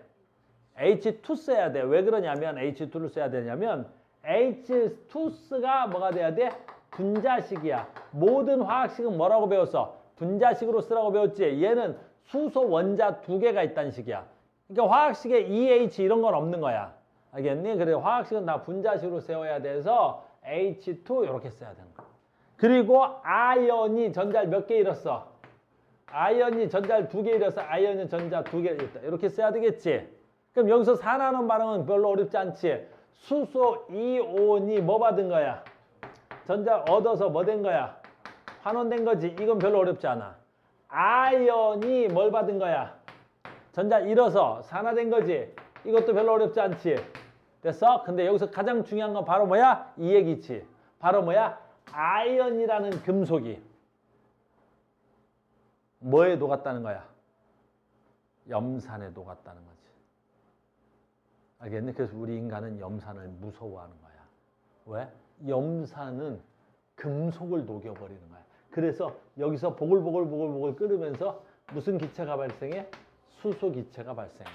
H2 써야 돼. 왜 그러냐면 H2를 써야 되냐면 H2가 뭐가 돼야 돼? 분자식이야. 모든 화학식은 뭐라고 배웠어? 분자식으로 쓰라고 배웠지. 얘는 수소 원자 2개가 있다는 식이야. 그러니까 화학식에 EH 이런 건 없는 거야. 알겠니? 그래 화학식은 다 분자식으로 세워야 돼서 H2 이렇게 써야 되는 거야. 그리고 아연이 전자를 몇 개 잃었어? 아연이 전자를 2개 잃어서 아연이 전자 2개 잃었다. 이렇게 써야 되겠지. 그럼 여기서 산화하는 반응은 별로 어렵지 않지. 수소 이온이 뭐 받은 거야? 전자 얻어서 뭐 된 거야? 환원된 거지. 이건 별로 어렵지 않아. 아연이 뭘 받은 거야? 전자 잃어서 산화된 거지. 이것도 별로 어렵지 않지. 됐어? 근데 여기서 가장 중요한 건 바로 뭐야? 이 얘기지. 바로 뭐야? 아연이라는 금속이 뭐에 녹았다는 거야? 염산에 녹았다는 거지. 알겠니? 그래서 우리 인간은 염산을 무서워하는 거야. 왜? 염산은 금속을 녹여버리는 거야. 그래서 여기서 보글보글 끓으면서 무슨 기체가 발생해? 수소 기체가 발생해.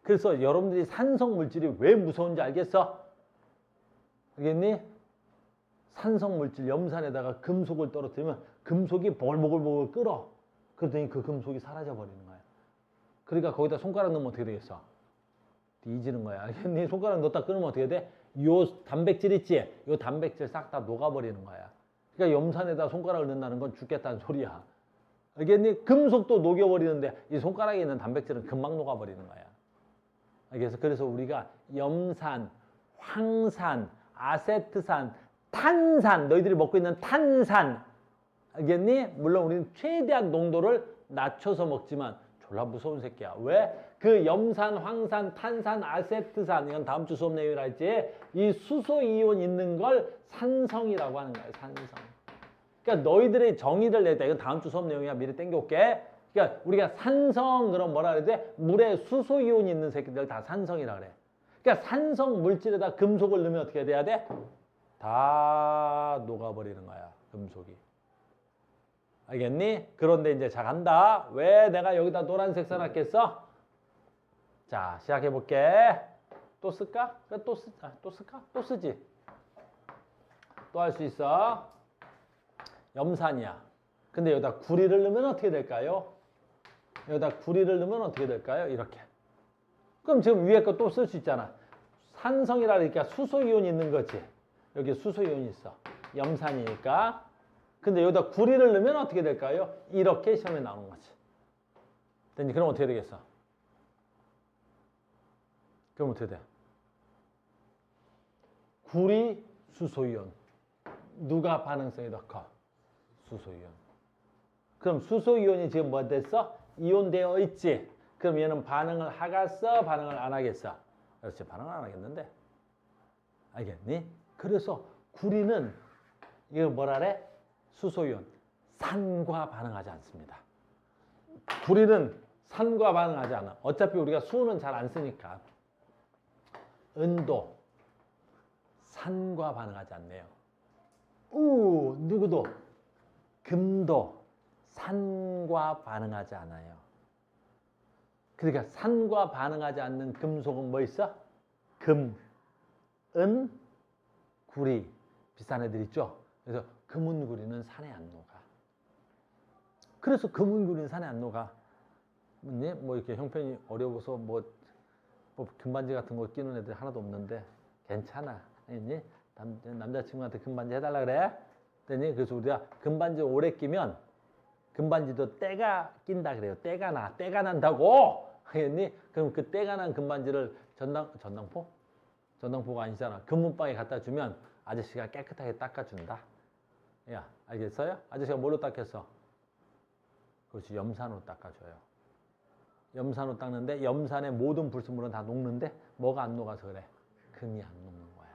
그래서 여러분들이 산성 물질이 왜 무서운지 알겠어? 알겠니? 산성 물질 염산에다가 금속을 떨어뜨리면 금속이 보글보글보글 끓어. 그러더니 그 금속이 사라져 버리는 거야. 그러니까 거기다 손가락 넣으면 어떻게 되겠어? 뒤지는 거야. 알겠니? 손가락 넣었다 끊으면 어떻게 돼? 요 단백질 있지? 요 단백질 싹 다 녹아버리는 거야. 그러니까 염산에다 손가락을 넣는다는 건 죽겠다는 소리야. 알겠니? 금속도 녹여버리는데 이 손가락에 있는 단백질은 금방 녹아버리는 거야. 알겠어? 그래서 우리가 염산, 황산, 아세트산, 탄산, 너희들이 먹고 있는 탄산, 알겠니? 물론 우리는 최대한 농도를 낮춰서 먹지만 졸라 무서운 새끼야. 왜? 그 염산, 황산, 탄산, 아세트산, 이건 다음 주 수업 내용이라 했지. 이 수소이온 있는 걸 산성이라고 하는 거야. 산성. 그러니까 너희들의 정의를 내다. 이건 다음 주 수업 내용이야. 미리 땡겨올게. 그러니까 우리가 산성 그럼 뭐라 그래야 돼? 물에 수소이온이 있는 새끼들 다 산성이라 그래. 그러니까 산성 물질에다 금속을 넣으면 어떻게 돼야 돼? 다 녹아버리는 거야. 금속이. 알겠니? 그런데 이제 자 간다. 왜 내가 여기다 노란색 써놨겠어? 자 시작해볼게. 또 쓸까? 또 쓸까? 또 쓰지. 또 할 수 있어. 염산이야. 근데 여기다 구리를 넣으면 어떻게 될까요? 여기다 구리를 넣으면 어떻게 될까요? 이렇게. 그럼 지금 위에 거 또 쓸 수 있잖아. 산성이라 그러니까 수소이온이 있는 거지. 여기 수소이온이 있어. 염산이니까. 근데 여기다 구리를 넣으면 어떻게 될까요? 이렇게 시험에 나오는 거지. 그럼 어떻게 되겠어? 그럼 어떻게 돼? 구리, 수소이온. 누가 반응성이 더 커? 수소이온. 그럼 수소이온이 지금 뭐 됐어? 이온되어 있지. 그럼 얘는 반응을 하겠어? 반응을 안 하겠어? 그렇지. 반응을 안 하겠는데. 알겠니? 그래서 구리는 이거 뭐라 그래? 수소이온. 산과 반응하지 않습니다. 구리는 산과 반응하지 않아. 어차피 우리가 수는 잘 안 쓰니까. 은도. 산과 반응하지 않네요. 누구도. 금도. 산과 반응하지 않아요. 그러니까 산과 반응하지 않는 금속은 뭐 있어? 금, 은, 구리. 비싼 애들 있죠? 그래서 금은구리는 산에 안 녹아. 그래서 금은구리는 산에 안 녹아. 뭐 이렇게 형편이 어려워서 뭐 금반지 같은 거 끼는 애들 하나도 없는데 괜찮아. 알겠니? 남자친구한테 금반지 해달라 그래. 그래서 우리가 금반지 오래 끼면 금반지도 때가 낀다 그래요. 때가 나. 때가 난다고. 알겠니? 그럼 그 때가 난 금반지를 전당포? 전당포가 아니잖아. 금은방에 갖다 주면 아저씨가 깨끗하게 닦아준다. 야, 알겠어요? 아저씨가 뭘로 닦겠어? 그렇지, 염산으로 닦아줘요. 염산으로 닦는데 염산의 모든 불순물은 다 녹는데 뭐가 안 녹아서 그래? 금이 안 녹는 거야.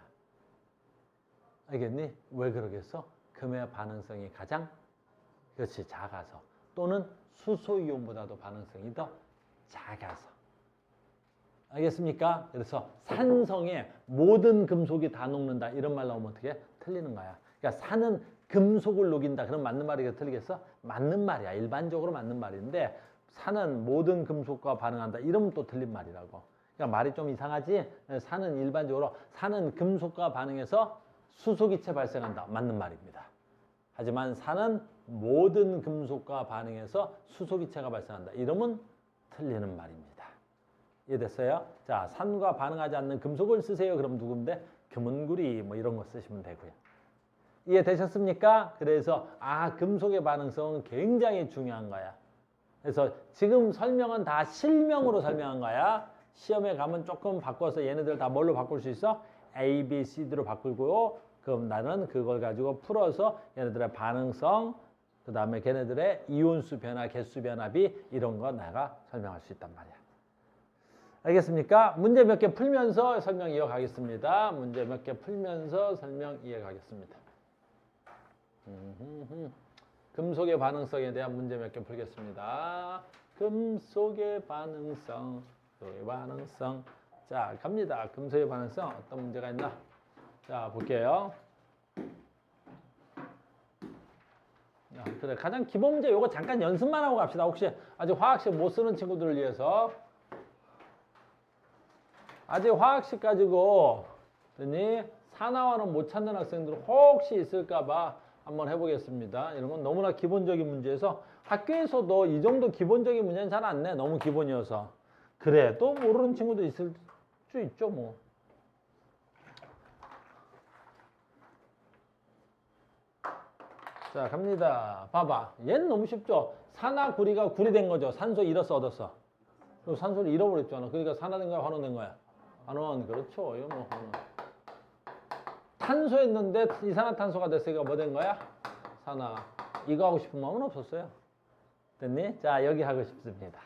알겠니? 왜 그러겠어? 금의 반응성이 가장 그렇지, 작아서. 또는 수소이온보다도 반응성이 더 작아서. 알겠습니까? 그래서 산성에 모든 금속이 다 녹는다. 이런 말 나오면 어떻게? 틀리는 거야. 그러니까 산은 금속을 녹인다. 그럼 맞는 말이겠어? 틀리겠어? 맞는 말이야. 일반적으로 맞는 말인데 산은 모든 금속과 반응한다. 이러면 또 틀린 말이라고. 그러니까 말이 좀 이상하지? 산은 일반적으로 산은 금속과 반응해서 수소기체 발생한다. 맞는 말입니다. 하지만 산은 모든 금속과 반응해서 수소기체가 발생한다. 이러면 틀리는 말입니다. 이해됐어요? 자, 산과 반응하지 않는 금속을 쓰세요. 그럼 누군데? 금은구리 뭐 이런 거 쓰시면 되고요. 이해되셨습니까? 그래서 금속의 반응성은 굉장히 중요한 거야. 그래서 지금 설명은 다 실명으로 설명한 거야. 시험에 가면 조금 바꿔서 얘네들 다 뭘로 바꿀 수 있어? A, B, C, D로 바꾸고 그럼 나는 그걸 가지고 풀어서 얘네들의 반응성, 그 다음에 걔네들의 이온수 변화, 개수 변화비 이런 거 내가 설명할 수 있단 말이야. 알겠습니까? 문제 몇 개 풀면서 설명 이어가겠습니다. 문제 몇 개 풀면서 설명 이어가겠습니다. 금속의 반응성에 대한 문제 몇 개 풀겠습니다. 금속의 반응성, 금속의 반응성. 자, 갑니다. 금속의 반응성 어떤 문제가 있나? 자, 볼게요. 그래, 가장 기본 문제 요거 잠깐 연습만 하고 갑시다. 혹시 아직 화학식 못 쓰는 친구들을 위해서. 아직 화학식 가지고 됐니? 산화환원 못 찾는 학생들 혹시 있을까봐 한번 해보겠습니다. 이런 건 너무나 기본적인 문제여서 학교에서도 이 정도 기본적인 문제는 잘 안 내. 너무 기본이어서. 그래도 모르는 친구도 있을 수 있죠, 뭐. 자, 갑니다. 봐봐. 얘는 너무 쉽죠? 산화구리가 구리된 거죠. 산소 잃었어, 얻었어. 그리고 산소를 잃어버렸잖아. 그러니까 산화된 거야, 환원된 거야? 환원. 그렇죠. 이거 뭐 환원. 탄소였는데 이산화탄소가 됐으니까 뭐 된 거야? 산화. 이거 하고 싶은 마음은 없었어요. 됐니? 자, 여기 하고 싶습니다.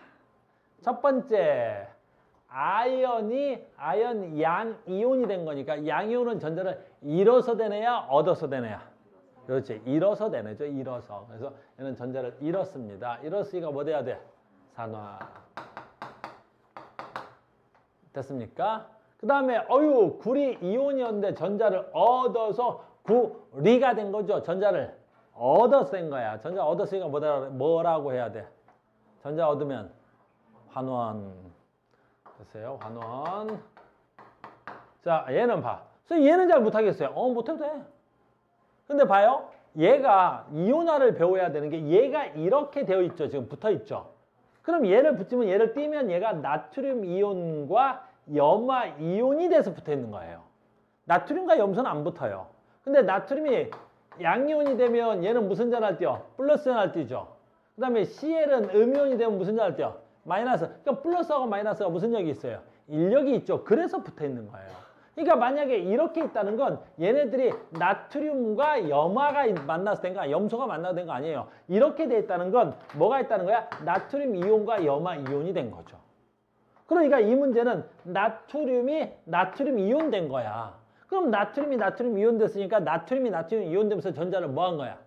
첫 번째. 아연 양이온이 된 거니까 양이온은 전자를 잃어서 되네야, 얻어서 되네야? 그렇지. 잃어서 되네죠. 잃어서. 그래서 얘는 전자를 잃었습니다. 잃었으니까 뭐 돼야 돼? 산화. 됐습니까? 그 다음에 구리 이온이었는데 전자를 얻어서 구리가 된 거죠. 전자를 얻어서 된 거야. 전자 얻었으니까 뭐라고 해야 돼? 전자 얻으면 환원. 됐어요. 환원. 자, 얘는 봐. 그래서 얘는 잘 못하겠어요. 못해도 돼. 근데 봐요. 얘가 이온화를 배워야 되는 게 얘가 이렇게 되어 있죠. 지금 붙어 있죠. 그럼 얘를 붙이면 얘를 띄면 얘가 나트륨 이온과 염화 이온이 돼서 붙어 있는 거예요. 나트륨과 염소는 안 붙어요. 근데 나트륨이 양이온이 되면 얘는 무슨 전화를 띄어? 플러스 전화를 띄죠. 그 다음에 CL은 음이온이 되면 무슨 전화를 띄어? 마이너스. 그러니까 플러스하고 마이너스가 무슨 역이 있어요? 인력이 있죠. 그래서 붙어 있는 거예요. 그러니까 만약에 이렇게 있다는 건 얘네들이 나트륨과 염화가 만나서 된 거, 염소가 만나서 된 거 아니에요. 이렇게 돼 있다는 건 뭐가 있다는 거야? 나트륨 이온과 염화 이온이 된 거죠. 그러니까 이 문제는 나트륨이 나트륨 이온 된 거야. 그럼 나트륨이 나트륨 이온 됐으니까 나트륨이 나트륨 이온 되면서 전자를 뭐 한 거야?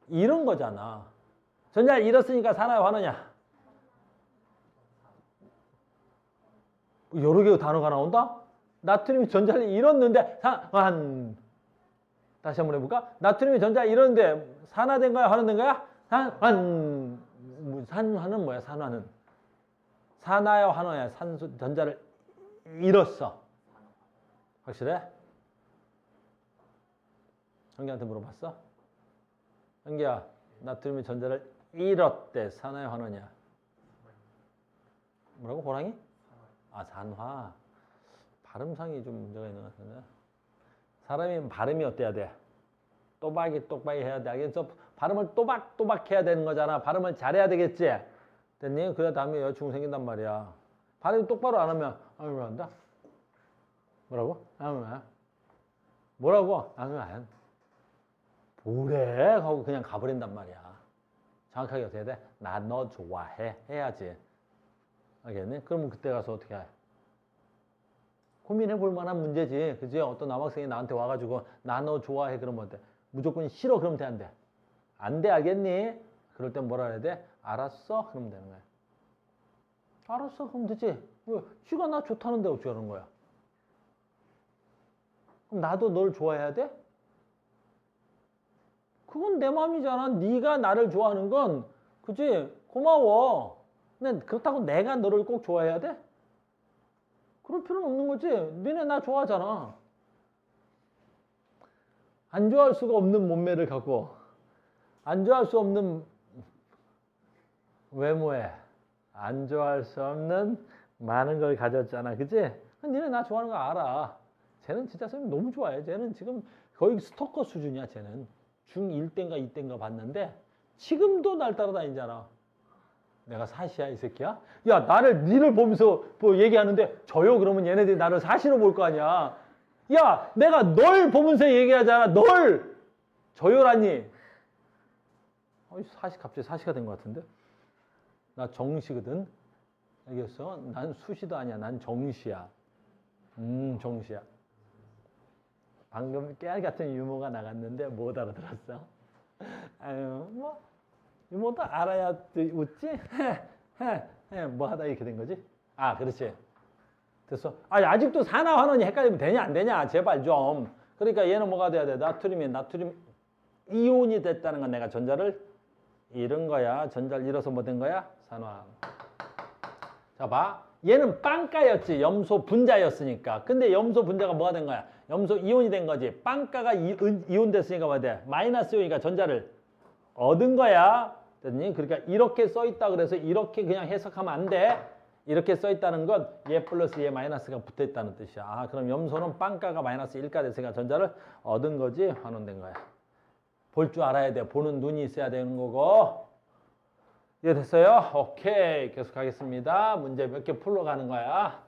잃은 거잖아. 전자를 잃었으니까 산화야, 환원이야? 여러 개의 단어가 나온다? 나트륨이 전자를 잃었는데 다시 한번 해볼까? 나트륨이 전자를 잃었는데 산화된 거야, 환원된 거야? 산화는 뭐야? 산화는 산화야, 환원이야? 산소 전자를 잃었어. 확실해? 현기한테 물어봤어? 현기야, 나트륨이 전자를 잃었대. 산화야, 환원이야? 뭐라고? 호랑이? 산화. 발음상이 좀 문제가 있는 것 같은데. 사람이 발음이 어때야 돼? 또박이 해야 돼. 알겠어? 발음을 또박 해야 되는 거잖아. 발음을 잘해야 되겠지? 됐니? 그래야 다음에 여자친구 생긴단 말이야. 발음이 똑바로 안 하면 왜 한다? 뭐라고? 뭐라고? 뭐래? 하고 그냥 가버린단 말이야. 정확하게 어떻게 해야 돼? 나 너 좋아해. 해야지. 알겠니? 그러면 그때 가서 어떻게 해? 고민해 볼 만한 문제지. 그지? 어떤 남학생이 나한테 와가지고 나 너 좋아해. 그러면 어때? 무조건 싫어. 그러면 돼, 안 돼? 안 돼, 알겠니? 그럴 땐 뭐라 해야 돼? 알았어? 그러면 되는 거야. 알았어? 그럼 되지. 왜? 쥐가 나 좋다는데 어떻게 하는 거야? 그럼 나도 널 좋아해야 돼? 그건 내 맘이잖아. 네가 나를 좋아하는 건 그지? 고마워. 근데 그렇다고 내가 너를 꼭 좋아해야 돼? 그럴 필요는 없는 거지. 너네 나 좋아하잖아. 안 좋아할 수가 없는 몸매를 갖고 안 좋아할 수 없는 외모에 안 좋아할 수 없는 많은 걸 가졌잖아. 그치? 니네 나 좋아하는 거 알아. 쟤는 진짜 선생님 너무 좋아해. 쟤는 지금 거의 스토커 수준이야. 쟤는 중1 때인가 2 때인가 봤는데 지금도 날 따라다니잖아. 내가 사시야 이 새끼야? 야, 니를 보면서 뭐 얘기하는데 저요? 그러면 얘네들이 나를 사시로 볼 거 아니야. 야, 내가 널 보면서 얘기하잖아. 널! 저요라니. 갑자기 사시가 된 것 같은데? 나 정시거든? 알겠어? 난 수시도 아니야. 난 정시야. 정시야. 방금 깨알 같은 유머가 나갔는데 못 알아들었어? 아유, 뭐, 유머도 알아야 웃지? 뭐 하다 이렇게 된 거지? 그렇지. 됐어. 아직도 산화 환원이 헷갈리면 되냐, 안 되냐? 제발 좀. 그러니까 얘는 뭐가 돼야 돼? 나트륨 이온이 됐다는 건 내가 전자를 잃은 거야. 전자를 잃어서 뭐 된 거야? 산화. 자, 봐. 얘는 빵가였지. 염소 분자였으니까. 근데 염소 분자가 뭐가 된 거야? 염소 이온이 된 거지. 빵가가 이온 됐으니까 뭐야 돼? 마이너스 이온이니까 전자를 얻은 거야. 됐니? 그러니까 이렇게 써 있다 그래서 이렇게 그냥 해석하면 안 돼. 이렇게 써 있다는 건 얘 플러스 얘 마이너스가 붙어 있다는 뜻이야. 아, 그럼 염소는 빵가가 마이너스 1가 됐으니까 전자를 얻은 거지. 환원된 거야. 볼 줄 알아야 돼. 보는 눈이 있어야 되는 거고. 이해됐어요? 오케이. 계속 하겠습니다. 문제 몇 개 풀러 가는 거야.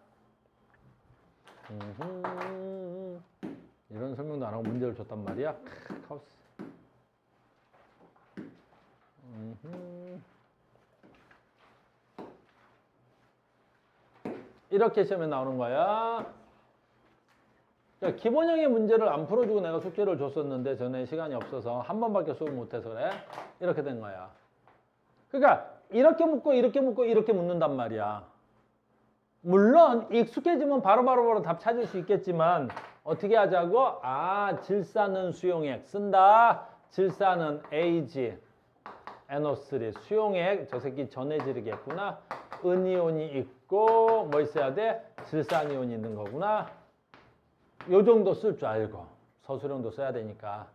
이런 설명도 안 하고 문제를 줬단 말이야. 카오스. 이렇게 시험에 나오는 거야. 자, 기본형의 문제를 안 풀어주고 내가 숙제를 줬었는데 전에 시간이 없어서 한 번밖에 수업 못해서 그래. 이렇게 된 거야. 그러니까 이렇게 묻고 이렇게 묻고 이렇게 묻는단 말이야. 물론 익숙해지면 바로바로 답 찾을 수 있겠지만 어떻게 하자고? 아, 질산은 수용액 쓴다. 질산은 AG, NO3 수용액. 저 새끼 전해지르겠구나. 은이온이 있고 뭐 있어야 돼? 질산이온이 있는 거구나. 요 정도 쓸 줄 알고 서술형도 써야 되니까.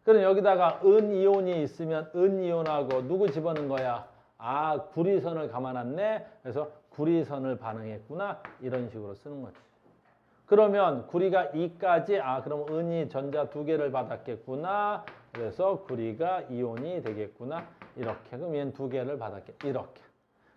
그럼 여기다가 은이온이 있으면 은이온하고 누구 집어넣은 거야? 아, 구리선을 감아놨네. 그래서 구리선을 반응했구나. 이런 식으로 쓰는 거지. 그러면 구리가 2까지, 아, 그럼 은이 전자 2개를 받았겠구나. 그래서 구리가 이온이 되겠구나. 이렇게. 그럼 얘는 2개를 받았겠. 이렇게.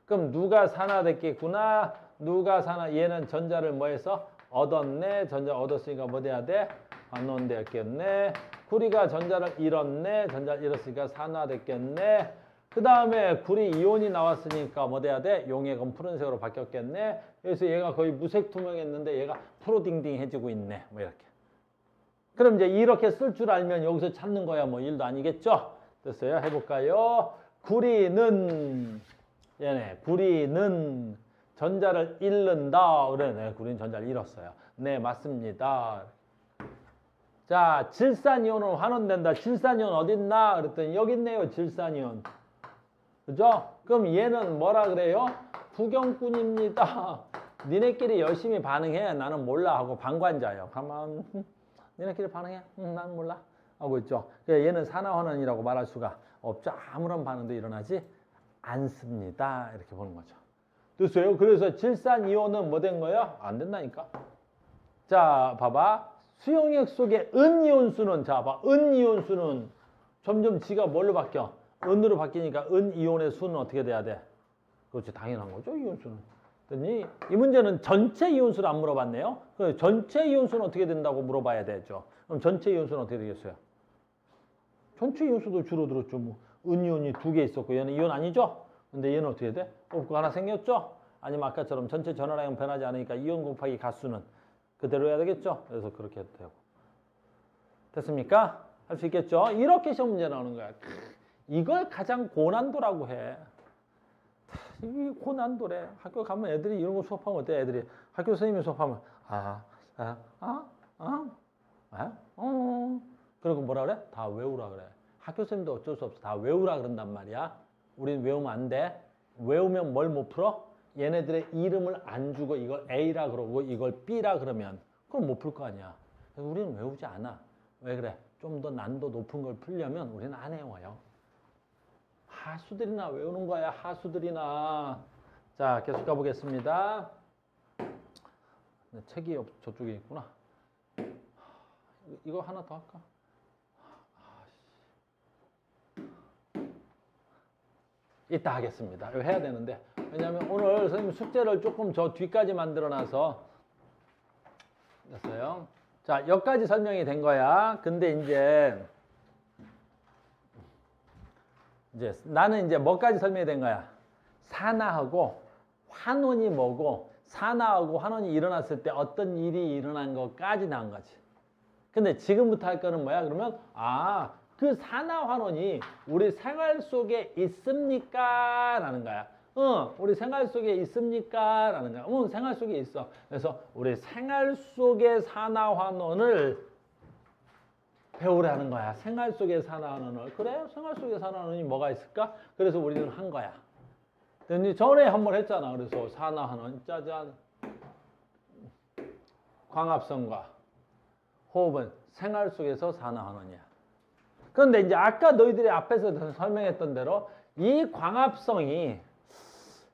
그럼 누가 산화됐겠구나. 누가 산화. 얘는 전자를 뭐 해서? 얻었네. 전자 얻었으니까 뭐 돼야 돼? 환원되었겠네. 구리가 전자를 잃었네. 전자를 잃었으니까 산화됐겠네. 그 다음에 구리 이온이 나왔으니까 뭐 돼야 돼? 용액은 푸른색으로 바뀌었겠네. 그래서 얘가 거의 무색 투명했는데 얘가 프로딩딩해지고 있네. 뭐 이렇게. 그럼 이제 이렇게 쓸 줄 알면 여기서 찾는 거야. 뭐 일도 아니겠죠? 됐어요? 해볼까요? 구리는 얘네 구리는 전자를 잃는다. 그래, 네, 구리는 전자를 잃었어요. 네, 맞습니다. 자, 질산이온은 환원된다. 질산이온 어딨나? 그랬더니 여기 있네요. 질산이온. 그죠? 그럼 얘는 뭐라 그래요? 구경꾼입니다. 니네끼리 열심히 반응해. 나는 몰라 하고 방관자예요. 가만. 니네끼리 반응해. 나는 몰라 하고 있죠. 얘는 산화환원이라고 말할 수가 없죠. 아무런 반응도 일어나지 않습니다. 이렇게 보는 거죠. 됐어요? 그래서 질산이온은 뭐 된 거예요? 안 된다니까. 자, 봐봐. 수용액 속의 은이온수는, 자, 봐. 은이온수는 점점 지가 뭘로 바뀌어? 은으로 바뀌니까 은이온의 수는 어떻게 돼야 돼? 그렇지, 당연한 거죠, 이온수는. 됐니? 이 문제는 전체 이온수를 안 물어봤네요. 그럼 전체 이온수는 어떻게 된다고 물어봐야 되죠. 그럼 전체 이온수는 어떻게 되겠어요? 전체 이온수도 줄어들었죠. 뭐 은이온이 2개 있었고 얘는 이온 아니죠? 근데 얘는 어떻게 돼? 없고 하나 생겼죠? 아니면 아까처럼 전체 전화량은 변하지 않으니까 이온 곱하기 가수는 그대로 해야 되겠죠? 그래서 그렇게 해도 되고. 됐습니까? 할 수 있겠죠? 이렇게 시험 문제 나오는 거야. 이걸 가장 고난도라고 해. 이게 고난도래. 학교 가면 애들이 이런 거 수업하면 어때? 애들이 학교 선생님이 수업하면 그리고 뭐라 그래? 다 외우라 그래. 학교 선생님도 어쩔 수 없어. 다 외우라 그런단 말이야. 우린 외우면 안 돼. 외우면 뭘 못 풀어? 얘네들의 이름을 안 주고 이걸 A라 그러고 이걸 B라 그러면 그럼 못 풀 거 아니야. 그래서 우리는 외우지 않아. 왜 그래? 좀 더 난도 높은 걸 풀려면 우리는 안 외워요. 하수들이나 외우는 거야. 하수들이나. 자, 계속 가보겠습니다. 책이 저쪽에 있구나. 이거 하나 더 할까? 이따 하겠습니다. 이거 해야 되는데. 왜냐하면 오늘 선생님 숙제를 조금 저 뒤까지 만들어놔서 됐어요. 자, 여기까지 설명이 된 거야. 근데 이제 나는 이제 뭐까지 설명이 된 거야? 산화하고 환원이 뭐고 산화하고 환원이 일어났을 때 어떤 일이 일어난 것까지 나온 거지. 근데 지금부터 할 거는 뭐야? 그러면 그 산화 환원이 우리 생활 속에 있습니까? 라는 거야. 우리 생활 속에 있습니까? 라는 거야. 생활 속에 있어. 그래서 우리 생활 속의 산화 환원을 배우라는 거야. 생활 속의 산화 환원을. 그래? 생활 속의 산화 환원이 뭐가 있을까? 그래서 우리는 한 거야. 근데 전에 한 번 했잖아. 그래서 산화환원 짜잔. 광합성과 호흡은 생활 속에서 산화환원이야. 그런데 이제 아까 너희들이 앞에서 설명했던 대로 이 광합성이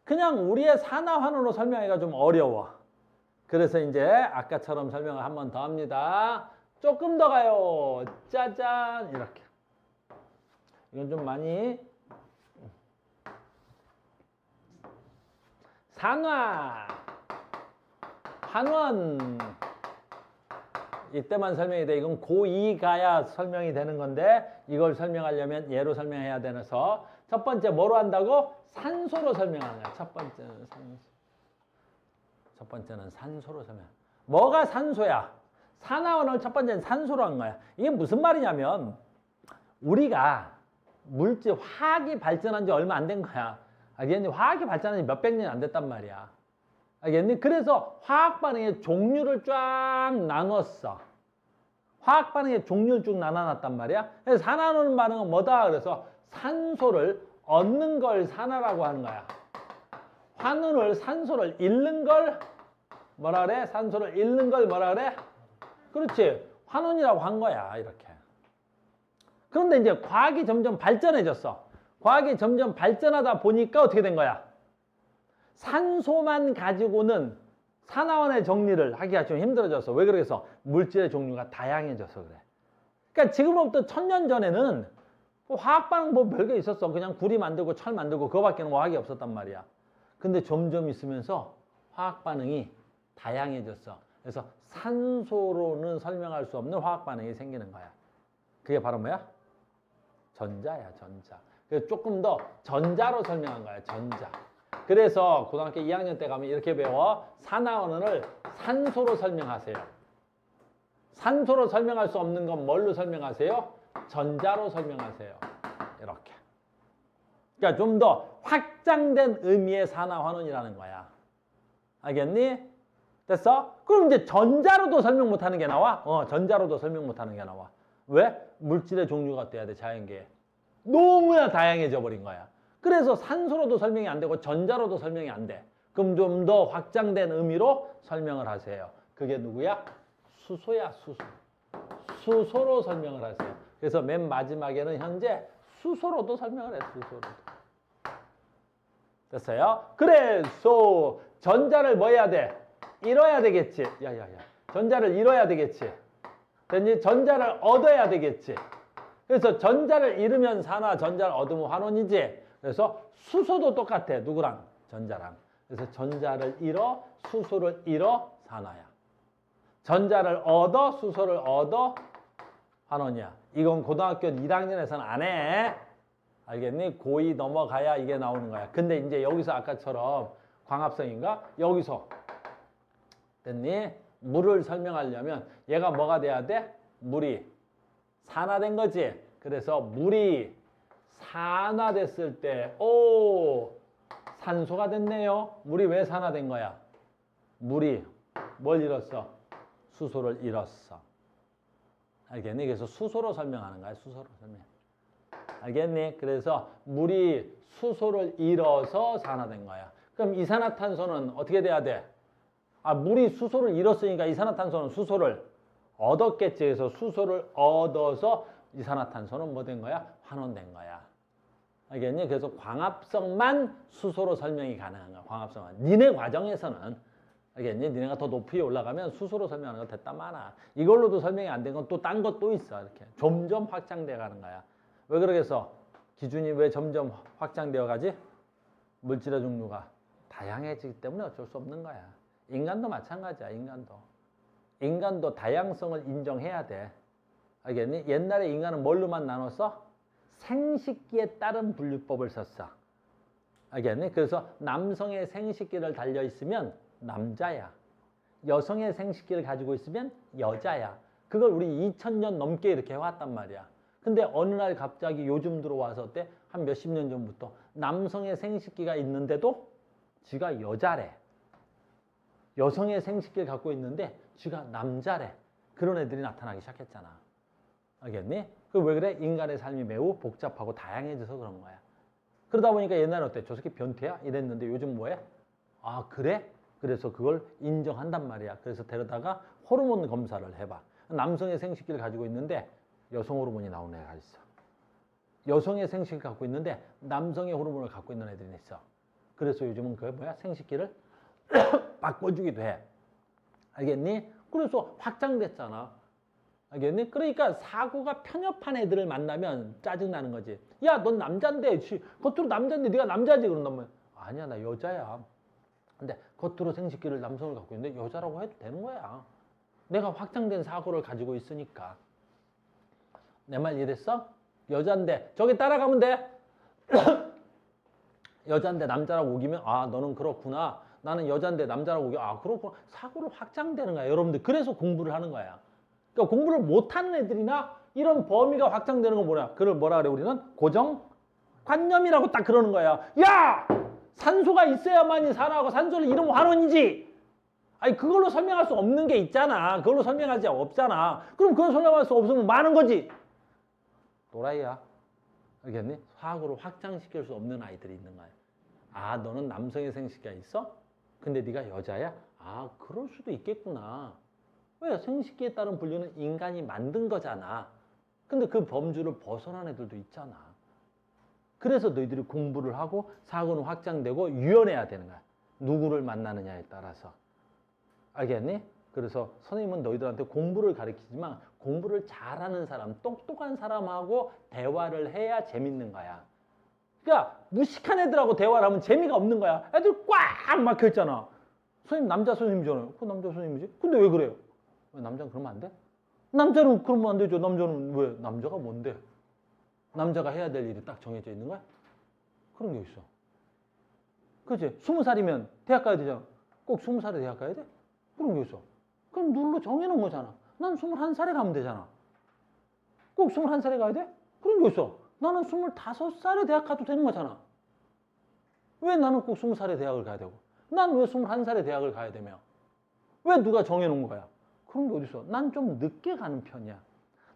그냥 우리의 산화환원으로 설명하기가 좀 어려워. 그래서 이제 아까처럼 설명을 한 번 더 합니다. 조금 더 가요. 짜잔 이렇게. 이건 좀 많이 산화, 환원 이때만 설명이 돼. 이건 고2 가야 설명이 되는 건데 이걸 설명하려면 얘로 설명해야 되면서 첫 번째 뭐로 한다고? 산소로 설명하는 거야. 첫 번째는 산소로 설명. 뭐가 산소야? 산화원을 첫 번째는 산소로 한 거야. 이게 무슨 말이냐면 우리가 물질 화학이 발전한 지 얼마 안 된 거야. 알겠니? 화학이 발전한 지 몇백 년이 안 됐단 말이야. 알겠니? 그래서 화학 반응의 종류를 쫙 나눴어. 화학 반응의 종류를 쭉 나눠놨단 말이야. 그래서 산화하는 반응은 뭐다? 그래서 산소를 얻는 걸 산화라고 하는 거야. 환원을 산소를 잃는 걸 뭐라 그래? 산소를 잃는 걸 뭐라 그래? 그렇지. 환원이라고 한 거야. 이렇게. 그런데 이제 과학이 점점 발전해졌어. 과학이 점점 발전하다 보니까 어떻게 된 거야? 산소만 가지고는 산화원의 정리를 하기가 좀 힘들어졌어. 왜 그래서? 물질의 종류가 다양해져서 그래. 그러니까 지금부터 1000년 전에는 화학 반응 뭐 별게 있었어. 그냥 구리 만들고 철 만들고 그거밖에는 화학이 없었단 말이야. 근데 점점 있으면서 화학 반응이 다양해졌어. 그래서 산소로는 설명할 수 없는 화학 반응이 생기는 거야. 그게 바로 뭐야? 전자야, 전자. 그래서 조금 더 전자로 설명한 거야, 전자. 그래서 고등학교 2학년 때 가면 이렇게 배워. 산화원을 산소로 설명하세요. 산소로 설명할 수 없는 건 뭘로 설명하세요? 전자로 설명하세요. 이렇게. 그러니까 좀 더 확장된 의미의 산화환원이라는 거야. 알겠니? 됐어? 그럼 이제 전자로도 설명 못하는 게 나와? 전자로도 설명 못하는 게 나와. 왜? 물질의 종류가 돼야 돼, 자연계에. 너무나 다양해져 버린 거야. 그래서 산소로도 설명이 안 되고 전자로도 설명이 안 돼. 그럼 좀 더 확장된 의미로 설명을 하세요. 그게 누구야? 수소야, 수소. 수소로 설명을 하세요. 그래서 맨 마지막에는 현재 수소로도 설명을 해, 수소로도. 됐어요? 그래서 전자를 뭐 해야 돼? 잃어야 되겠지. 야야야. 전자를 잃어야 되겠지. 됐니? 전자를 얻어야 되겠지. 그래서 전자를 잃으면 산화, 전자를 얻으면 환원이지. 그래서 수소도 똑같아. 누구랑? 전자랑. 그래서 전자를 잃어, 수소를 잃어, 산화야. 전자를 얻어, 수소를 얻어, 환원이야. 이건 고등학교 1학년에서는 안 해. 알겠니? 고2 넘어가야 이게 나오는 거야. 근데 이제 여기서 아까처럼 광합성인가? 여기서 됐니? 물을 설명하려면 얘가 뭐가 돼야 돼? 물이 산화된 거지. 그래서 물이 산화됐을 때, 오, 산소가 됐네요. 물이 왜 산화된 거야? 물이 뭘 잃었어? 수소를 잃었어. 알겠니? 그래서 수소로 설명하는 거야. 수소로 설명. 알겠니? 그래서 물이 수소를 잃어서 산화된 거야. 그럼 이산화탄소는 어떻게 돼야 돼? 물이 수소를 잃었으니까 이산화탄소는 수소를 얻었겠지. 그래서 수소를 얻어서 이산화탄소는 뭐 된 거야? 환원된 거야. 알겠니? 그래서 광합성만 수소로 설명이 가능한 거야. 광합성은. 니네 과정에서는 알겠니? 니네가 더 높이 올라가면 수소로 설명하는 거 됐다 많아. 이걸로도 설명이 안 된 건 또 딴 것도 있어. 이렇게 점점 확장돼 가는 거야. 왜 그러겠어? 기준이 왜 점점 확장되어 가지? 물질의 종류가 다양해지기 때문에 어쩔 수 없는 거야. 인간도 마찬가지야. 인간도 다양성을 인정해야 돼. 알겠니? 옛날에 인간은 뭘로만 나눴어? 생식기에 따른 분류법을 썼어. 알겠니? 그래서 남성의 생식기를 달려 있으면 남자야. 여성의 생식기를 가지고 있으면 여자야. 그걸 우리 2000년 넘게 이렇게 해왔단 말이야. 근데 어느 날 갑자기 요즘 들어와서 어때? 한 몇십 년 전부터 남성의 생식기가 있는데도 지가 여자래. 여성의 생식기를 갖고 있는데 지가 남자래. 그런 애들이 나타나기 시작했잖아. 알겠니? 그 왜 그래? 인간의 삶이 매우 복잡하고 다양해져서 그런 거야. 그러다 보니까 옛날에 어때? 저 새끼 변태야? 이랬는데 요즘 뭐해? 아, 그래? 그래서 그걸 인정한단 말이야. 그래서 데려다가 호르몬 검사를 해봐. 남성의 생식기를 가지고 있는데 여성 호르몬이 나오는 애가 있어. 여성의 생식기를 갖고 있는데 남성의 호르몬을 갖고 있는 애들이 있어. 그래서 요즘은 그게 뭐야? 생식기를 바꿔주기도 해. 알겠니? 그래서 확장됐잖아. 알겠니? 그러니까 사고가 편협한 애들을 만나면 짜증나는 거지. 야, 넌 남잔데, 겉으로 남잔데 네가 남자지. 그런다면 아니야, 나 여자야. 근데 겉으로 생식기를 남성을 갖고 있는데 여자라고 해도 되는 거야. 내가 확장된 사고를 가지고 있으니까. 내 말 이해됐어? 여잔데 저기 따라가면 돼. 여잔데 남자라고 우기면 아, 너는 그렇구나. 나는 여잔데 남자라고 우겨. 아, 그렇구나. 사고를 확장되는 거야. 여러분들 그래서 공부를 하는 거야. 그러니까 공부를 못하는 애들이나 이런 범위가 확장되는 건 뭐냐? 그걸 뭐라 그래 우리는? 고정관념이라고 딱 그러는 거야. 야! 산소가 있어야만이 살아가고 산소를 잃으면 환원이지. 아니 그걸로 설명할 수 없는 게 있잖아. 그걸로 설명하지 없잖아. 그럼 그걸 설명할 수 없으면 많은 거지. 또라이야. 알겠니? 화학으로 확장시킬 수 없는 아이들이 있는 거야. 아, 너는 남성의 생식기가 있어? 근데 네가 여자야? 아, 그럴 수도 있겠구나. 왜? 생식기에 따른 분류는 인간이 만든 거잖아. 근데 그 범주를 벗어난 애들도 있잖아. 그래서 너희들이 공부를 하고 사고는 확장되고 유연해야 되는 거야. 누구를 만나느냐에 따라서. 알겠니? 그래서 선생님은 너희들한테 공부를 가르치지만 공부를 잘하는 사람, 똑똑한 사람하고 대화를 해야 재밌는 거야. 그러니까 무식한 애들하고 대화를 하면 재미가 없는 거야. 애들 꽉 막혀있잖아. 선생님 남자 선생님이잖아요. 그 남자 선생님이지? 근데 왜 그래요? 왜 남자는 그러면 안 돼? 남자는 그러면 안 되죠. 남자는 왜? 남자가 뭔데? 남자가 해야 될 일이 딱 정해져 있는 거야? 그런 게 있어. 그치? 20살이면 대학 가야 되잖아. 꼭 20살에 대학 가야 돼? 그런 게 있어. 그럼 룰로 정해놓은 거잖아. 난 21살에 가면 되잖아. 꼭 21살에 가야 돼? 그런 게 있어. 나는 25살에 대학 가도 되는 거잖아. 왜 나는 꼭 20살에 대학을 가야 되고? 난 왜 21살에 대학을 가야 되며? 왜 누가 정해놓은 거야? 그런 게 어딨어. 난 좀 늦게 가는 편이야.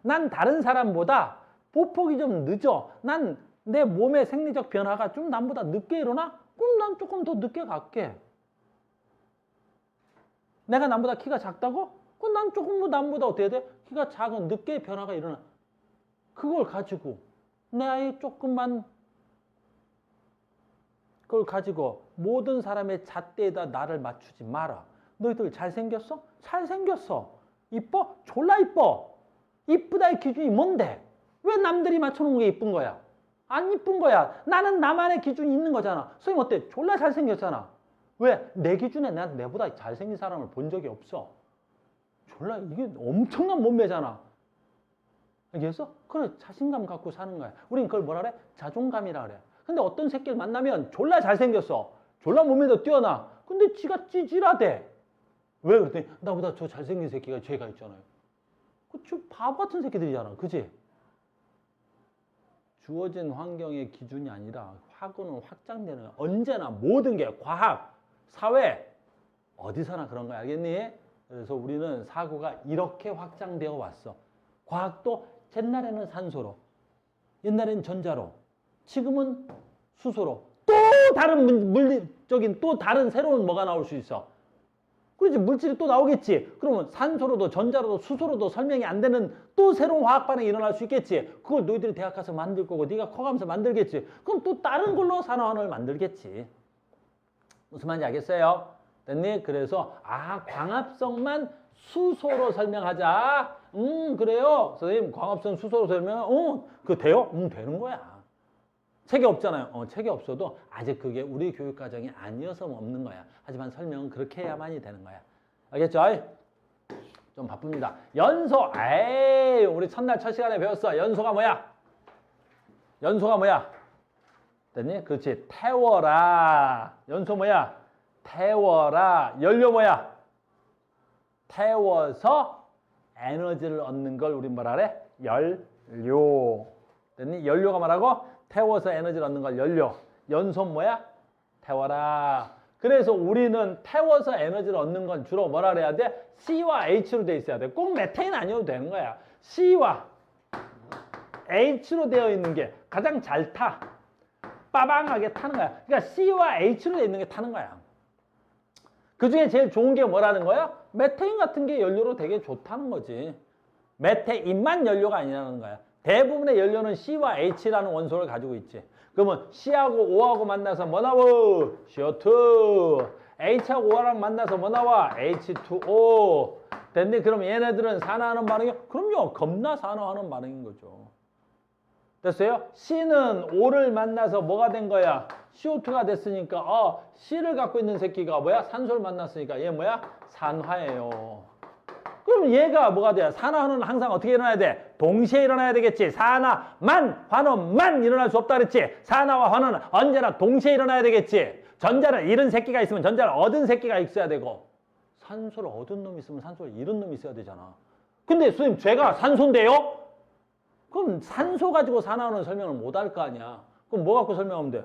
난 다른 사람보다 보폭이 좀 늦어. 난 내 몸의 생리적 변화가 좀 남보다 늦게 일어나? 그럼 난 조금 더 늦게 갈게. 내가 남보다 키가 작다고? 그럼 난 조금 더 남보다 어떻게 돼? 키가 작은 늦게 변화가 일어나. 그걸 가지고 내 아이 조금만 그걸 가지고 모든 사람의 잣대에다 나를 맞추지 마라. 너희들 잘생겼어? 잘생겼어. 이뻐? 졸라 이뻐. 이쁘다의 기준이 뭔데? 왜 남들이 맞춰놓은 게 이쁜 거야? 안 이쁜 거야. 나는 나만의 기준이 있는 거잖아. 선생님 어때? 졸라 잘생겼잖아. 왜? 내 기준에 내보다 잘생긴 사람을 본 적이 없어. 졸라 이게 엄청난 몸매잖아. 알겠어? 그래 자신감 갖고 사는 거야. 우린 그걸 뭐라 그래? 자존감이라 그래. 근데 어떤 새끼를 만나면 졸라 잘생겼어. 졸라 몸매도 뛰어나. 근데 지가 찌질하대. 왜 그랬더니 나보다 저 잘생긴 새끼가 죄가 있잖아요. 그 바보 같은 새끼들이잖아. 그치? 주어진 환경의 기준이 아니라 학원은 확장되는 거야. 언제나 모든 게 과학, 사회 어디서나 그런 거야. 알겠니? 그래서 우리는 사고가 이렇게 확장되어 왔어. 과학도 옛날에는 산소로, 옛날에는 전자로, 지금은 수소로. 또 다른 물리적인 또 다른 새로운 뭐가 나올 수 있어. 그렇지, 물질이 또 나오겠지. 그러면 산소로도 전자로도 수소로도 설명이 안 되는 또 새로운 화학 반응이 일어날 수 있겠지. 그걸 너희들이 대학 가서 만들 거고 네가 커가면서 만들겠지. 그럼 또 다른 걸로 산화환을 만들겠지. 무슨 말인지 알겠어요? 됐니? 그래서 광합성만 수소로 설명하자. 그래요. 선생님 광합성 수소로 설명. 그거 돼요? 되는 거야. 책이 없잖아요. 책이 없어도 아직 그게 우리 교육 과정이 아니어서 없는 거야. 하지만 설명은 그렇게 해야만이 되는 거야. 알겠죠? 좀 바쁩니다. 연소. 우리 첫날 첫 시간에 배웠어. 연소가 뭐야? 연소가 뭐야? 됐니? 그렇지. 태워라. 연소 뭐야? 태워라. 연료 뭐야? 태워서 에너지를 얻는 걸 우리 뭐라 그래? 연료. 됐니? 연료가 뭐라고? 태워서 에너지를 얻는 걸 연료. 연소 뭐야? 태워라. 그래서 우리는 태워서 에너지를 얻는 건 주로 뭐라 그래야 돼? C와 H로 돼 있어야 돼. 꼭 메테인 아니어도 되는 거야. C와 H로 되어 있는 게 가장 잘 타. 빠방하게 타는 거야. 그러니까 C와 H로 돼 있는 게 타는 거야. 그 중에 제일 좋은 게 뭐라는 거야? 메테인 같은 게 연료로 되게 좋다는 거지. 메테인만 연료가 아니라는 거야. 대부분의 연료는 C와 H라는 원소를 가지고 있지. 그러면 C하고 O하고 만나서 뭐 나와? CO2. H하고 O랑 만나서 뭐 나와? H2O. 됐니? 그럼 얘네들은 산화하는 반응이요? 그럼요. 겁나 산화하는 반응인 거죠. 됐어요? C는 O를 만나서 뭐가 된 거야? CO2가 됐으니까 C를 갖고 있는 새끼가 뭐야? 산소를 만났으니까 얘 뭐야? 산화예요. 그럼 얘가 뭐가 돼요? 산화는 항상 어떻게 일어나야 돼? 동시에 일어나야 되겠지. 산화만, 환원만 일어날 수 없다 그랬지. 산화와 환원은 언제나 동시에 일어나야 되겠지. 전자를 잃은 새끼가 있으면 전자를 얻은 새끼가 있어야 되고, 산소를 얻은 놈이 있으면 산소를 잃은 놈이 있어야 되잖아. 근데 선생님 제가 산소인데요? 그럼 산소 가지고 산화하는 설명을 못 할 거 아니야. 그럼 뭐 갖고 설명하면 돼?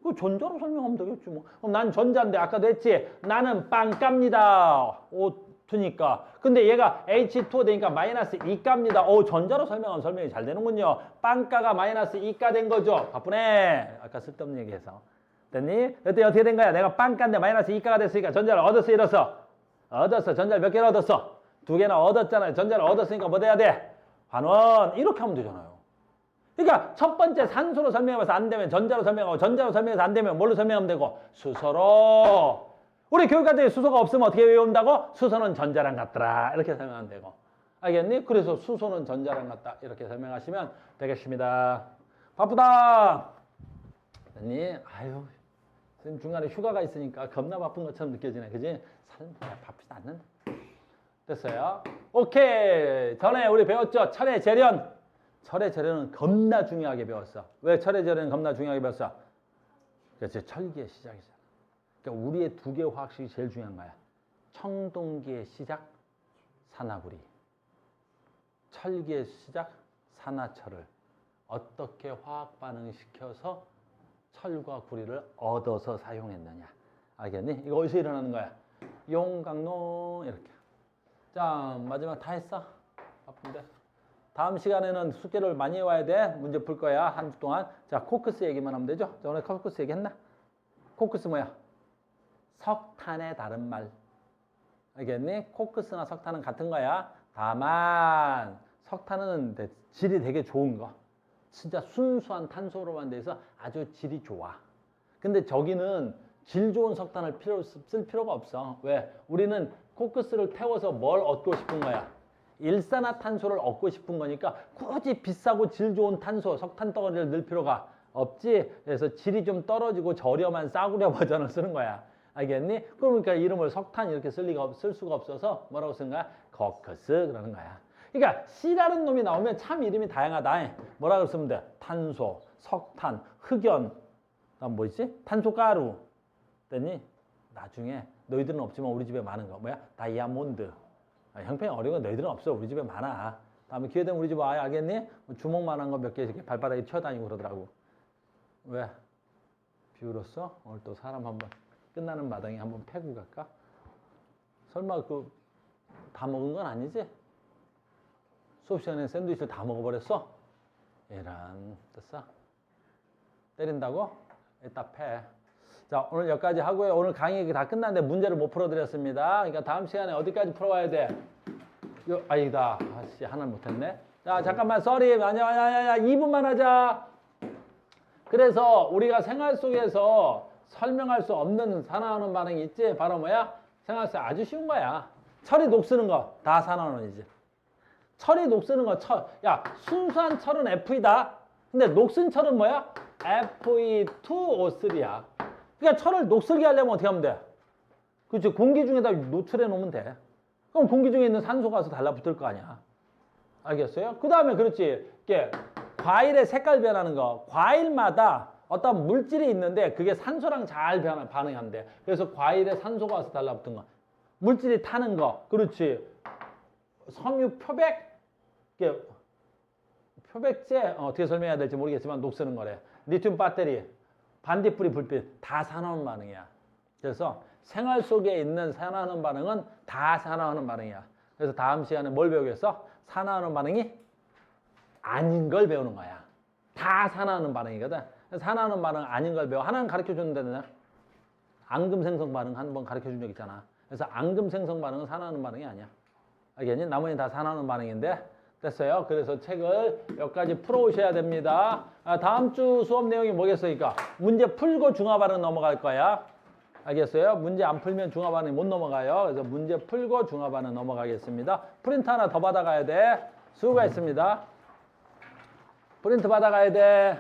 그 전자로 설명하면 되겠지 뭐. 그럼 난 전자인데 아까도 했지. 나는 빵갑니다. O2니까. 근데 얘가 H2 되니까 마이너스 2가입니다. 전자로 설명하면 설명이 잘 되는군요. 빵가가 마이너스 2가 된 거죠. 바쁘네. 아까 쓸데없는 얘기해서. 됐니? 그때 어떻게 된 거야? 내가 빵가인데 마이너스 2가가 됐으니까 전자를 얻었어, 잃었어? 얻었어. 전자를 몇 개나 얻었어? 2개나 얻었잖아요. 전자를 얻었으니까 뭐 돼야 돼? 환원. 이렇게 하면 되잖아요. 그러니까 첫 번째 산소로 설명해봐서 안 되면 전자로 설명하고, 전자로 설명해서 안 되면 뭘로 설명하면 되고? 수소로. 우리 교육과정에 수소가 없으면 어떻게 외운다고? 수소는 전자랑 같더라. 이렇게 설명하면 되고. 알겠니? 그래서 수소는 전자랑 같다. 이렇게 설명하시면 되겠습니다. 바쁘다. 됐니? 아유, 선생님 중간에 휴가가 있으니까 겁나 바쁜 것처럼 느껴지네. 그지? 바쁘지 않는다. 됐어요? 오케이. 전에 우리 배웠죠? 철의 재련. 철의 재련은 겁나 중요하게 배웠어. 왜 철의 재련은 겁나 중요하게 배웠어? 그렇지. 철기의 시작이잖아. 그러니까 우리의 두 개의 화학식이 제일 중요한 거야. 청동기의 시작, 산화구리. 철기의 시작, 산화철을 어떻게 화학 반응을 시켜서 철과 구리를 얻어서 사용했느냐. 알겠니? 이거 어디서 일어나는 거야? 용광로 이렇게. 자, 마지막 다 했어? 바쁜데. 다음 시간에는 숙제를 많이 해와야 돼. 문제 풀 거야. 한 주 동안. 자, 코크스 얘기만 하면 되죠? 자, 오늘 코크스 얘기했나? 코크스 뭐야? 석탄의 다른 말. 알겠니? 코크스나 석탄은 같은 거야. 다만 석탄은 질이 되게 좋은 거. 진짜 순수한 탄소로만 돼서 아주 질이 좋아. 근데 저기는 질 좋은 석탄을 쓸 필요가 없어. 왜? 우리는 코크스를 태워서 뭘 얻고 싶은 거야? 일산화탄소를 얻고 싶은 거니까 굳이 비싸고 질 좋은 탄소, 석탄 덩어리를 넣을 필요가 없지. 그래서 질이 좀 떨어지고 저렴한 싸구려 버전을 쓰는 거야. 알겠니? 그러니까 이름을 석탄 이렇게 쓸 수가 없어서 뭐라고 쓰는 거야? 코크스 그러는 거야. 그러니까 C라는 놈이 나오면 참 이름이 다양하다. 뭐라고 쓰면 돼? 탄소, 석탄, 흑연, 그다음 뭐 있지? 탄소가루. 됐니? 나중에 너희들은 없지만 우리 집에 많은 거 뭐야? 다이아몬드. 형편이 어려운 건 너희들은 없어. 우리 집에 많아. 다음에 기회 되면 우리 집 와. 알겠니? 주먹만한 거 몇 개 이렇게 발바닥에 튀어다니고 그러더라고. 왜? 비울었어? 오늘 또 사람 한번 끝나는 마당에 한번 패고 갈까? 설마 다 먹은 건 아니지? 수업 시간에 샌드위치를 다 먹어버렸어? 이런. 됐어? 때린다고? 이따 패. 자, 오늘 여기까지 하고요. 오늘 강의 다 끝났는데 문제를 못 풀어드렸습니다. 그러니까 다음 시간에 어디까지 풀어와야 돼? 아니다. 아씨, 하나는 못했네. 자, 잠깐만, 쏘리. 아니야. 2분만 하자. 그래서 우리가 생활 속에서 설명할 수 없는 산화하는 반응이 있지? 바로 뭐야? 생활 속에 아주 쉬운 거야. 철이 녹쓰는 거, 다 산화원이지. 철이 녹쓰는 거, 야, 순수한 철은 Fe다. 근데 녹슨 철은 뭐야? Fe2O3야. 그러니까 철을 녹슬게 하려면 어떻게 하면 돼? 그렇지. 공기 중에다 노출해 놓으면 돼. 그럼 공기 중에 있는 산소가 와서 달라붙을 거 아니야. 알겠어요? 그 다음에 그렇지. 이게 과일의 색깔 변하는 거. 과일마다 어떤 물질이 있는데 그게 산소랑 잘 반응한대. 그래서 과일에 산소가 와서 달라붙은 거. 물질이 타는 거. 그렇지. 섬유 표백. 이게 표백제 어떻게 설명해야 될지 모르겠지만 녹쓰는 거래. 리튬 배터리. 반딧불이 불빛 다 산화하는 반응이야. 그래서 생활 속에 있는 산화하는 반응은 다 산화하는 반응이야. 그래서 다음 시간에 뭘 배우겠어? 산화하는 반응이 아닌 걸 배우는 거야. 다 산화하는 반응이거든. 산화하는 반응 아닌 걸 배워. 하나는 가르쳐 줬는데 앙금 생성 반응 한 번 가르쳐 준 적 있잖아. 그래서 앙금 생성 반응은 산화하는 반응이 아니야. 알겠니? 나머지는 다 산화하는 반응인데 됐어요. 그래서 책을 여기까지 풀어오셔야 됩니다. 다음 주 수업 내용이 뭐겠습니까? 문제 풀고 중화 반응 넘어갈 거야. 알겠어요? 문제 안 풀면 중화 반응 못 넘어가요. 그래서 문제 풀고 중화 반응 넘어가겠습니다. 프린트 하나 더 받아가야 돼. 수고가 있습니다. 프린트 받아가야 돼.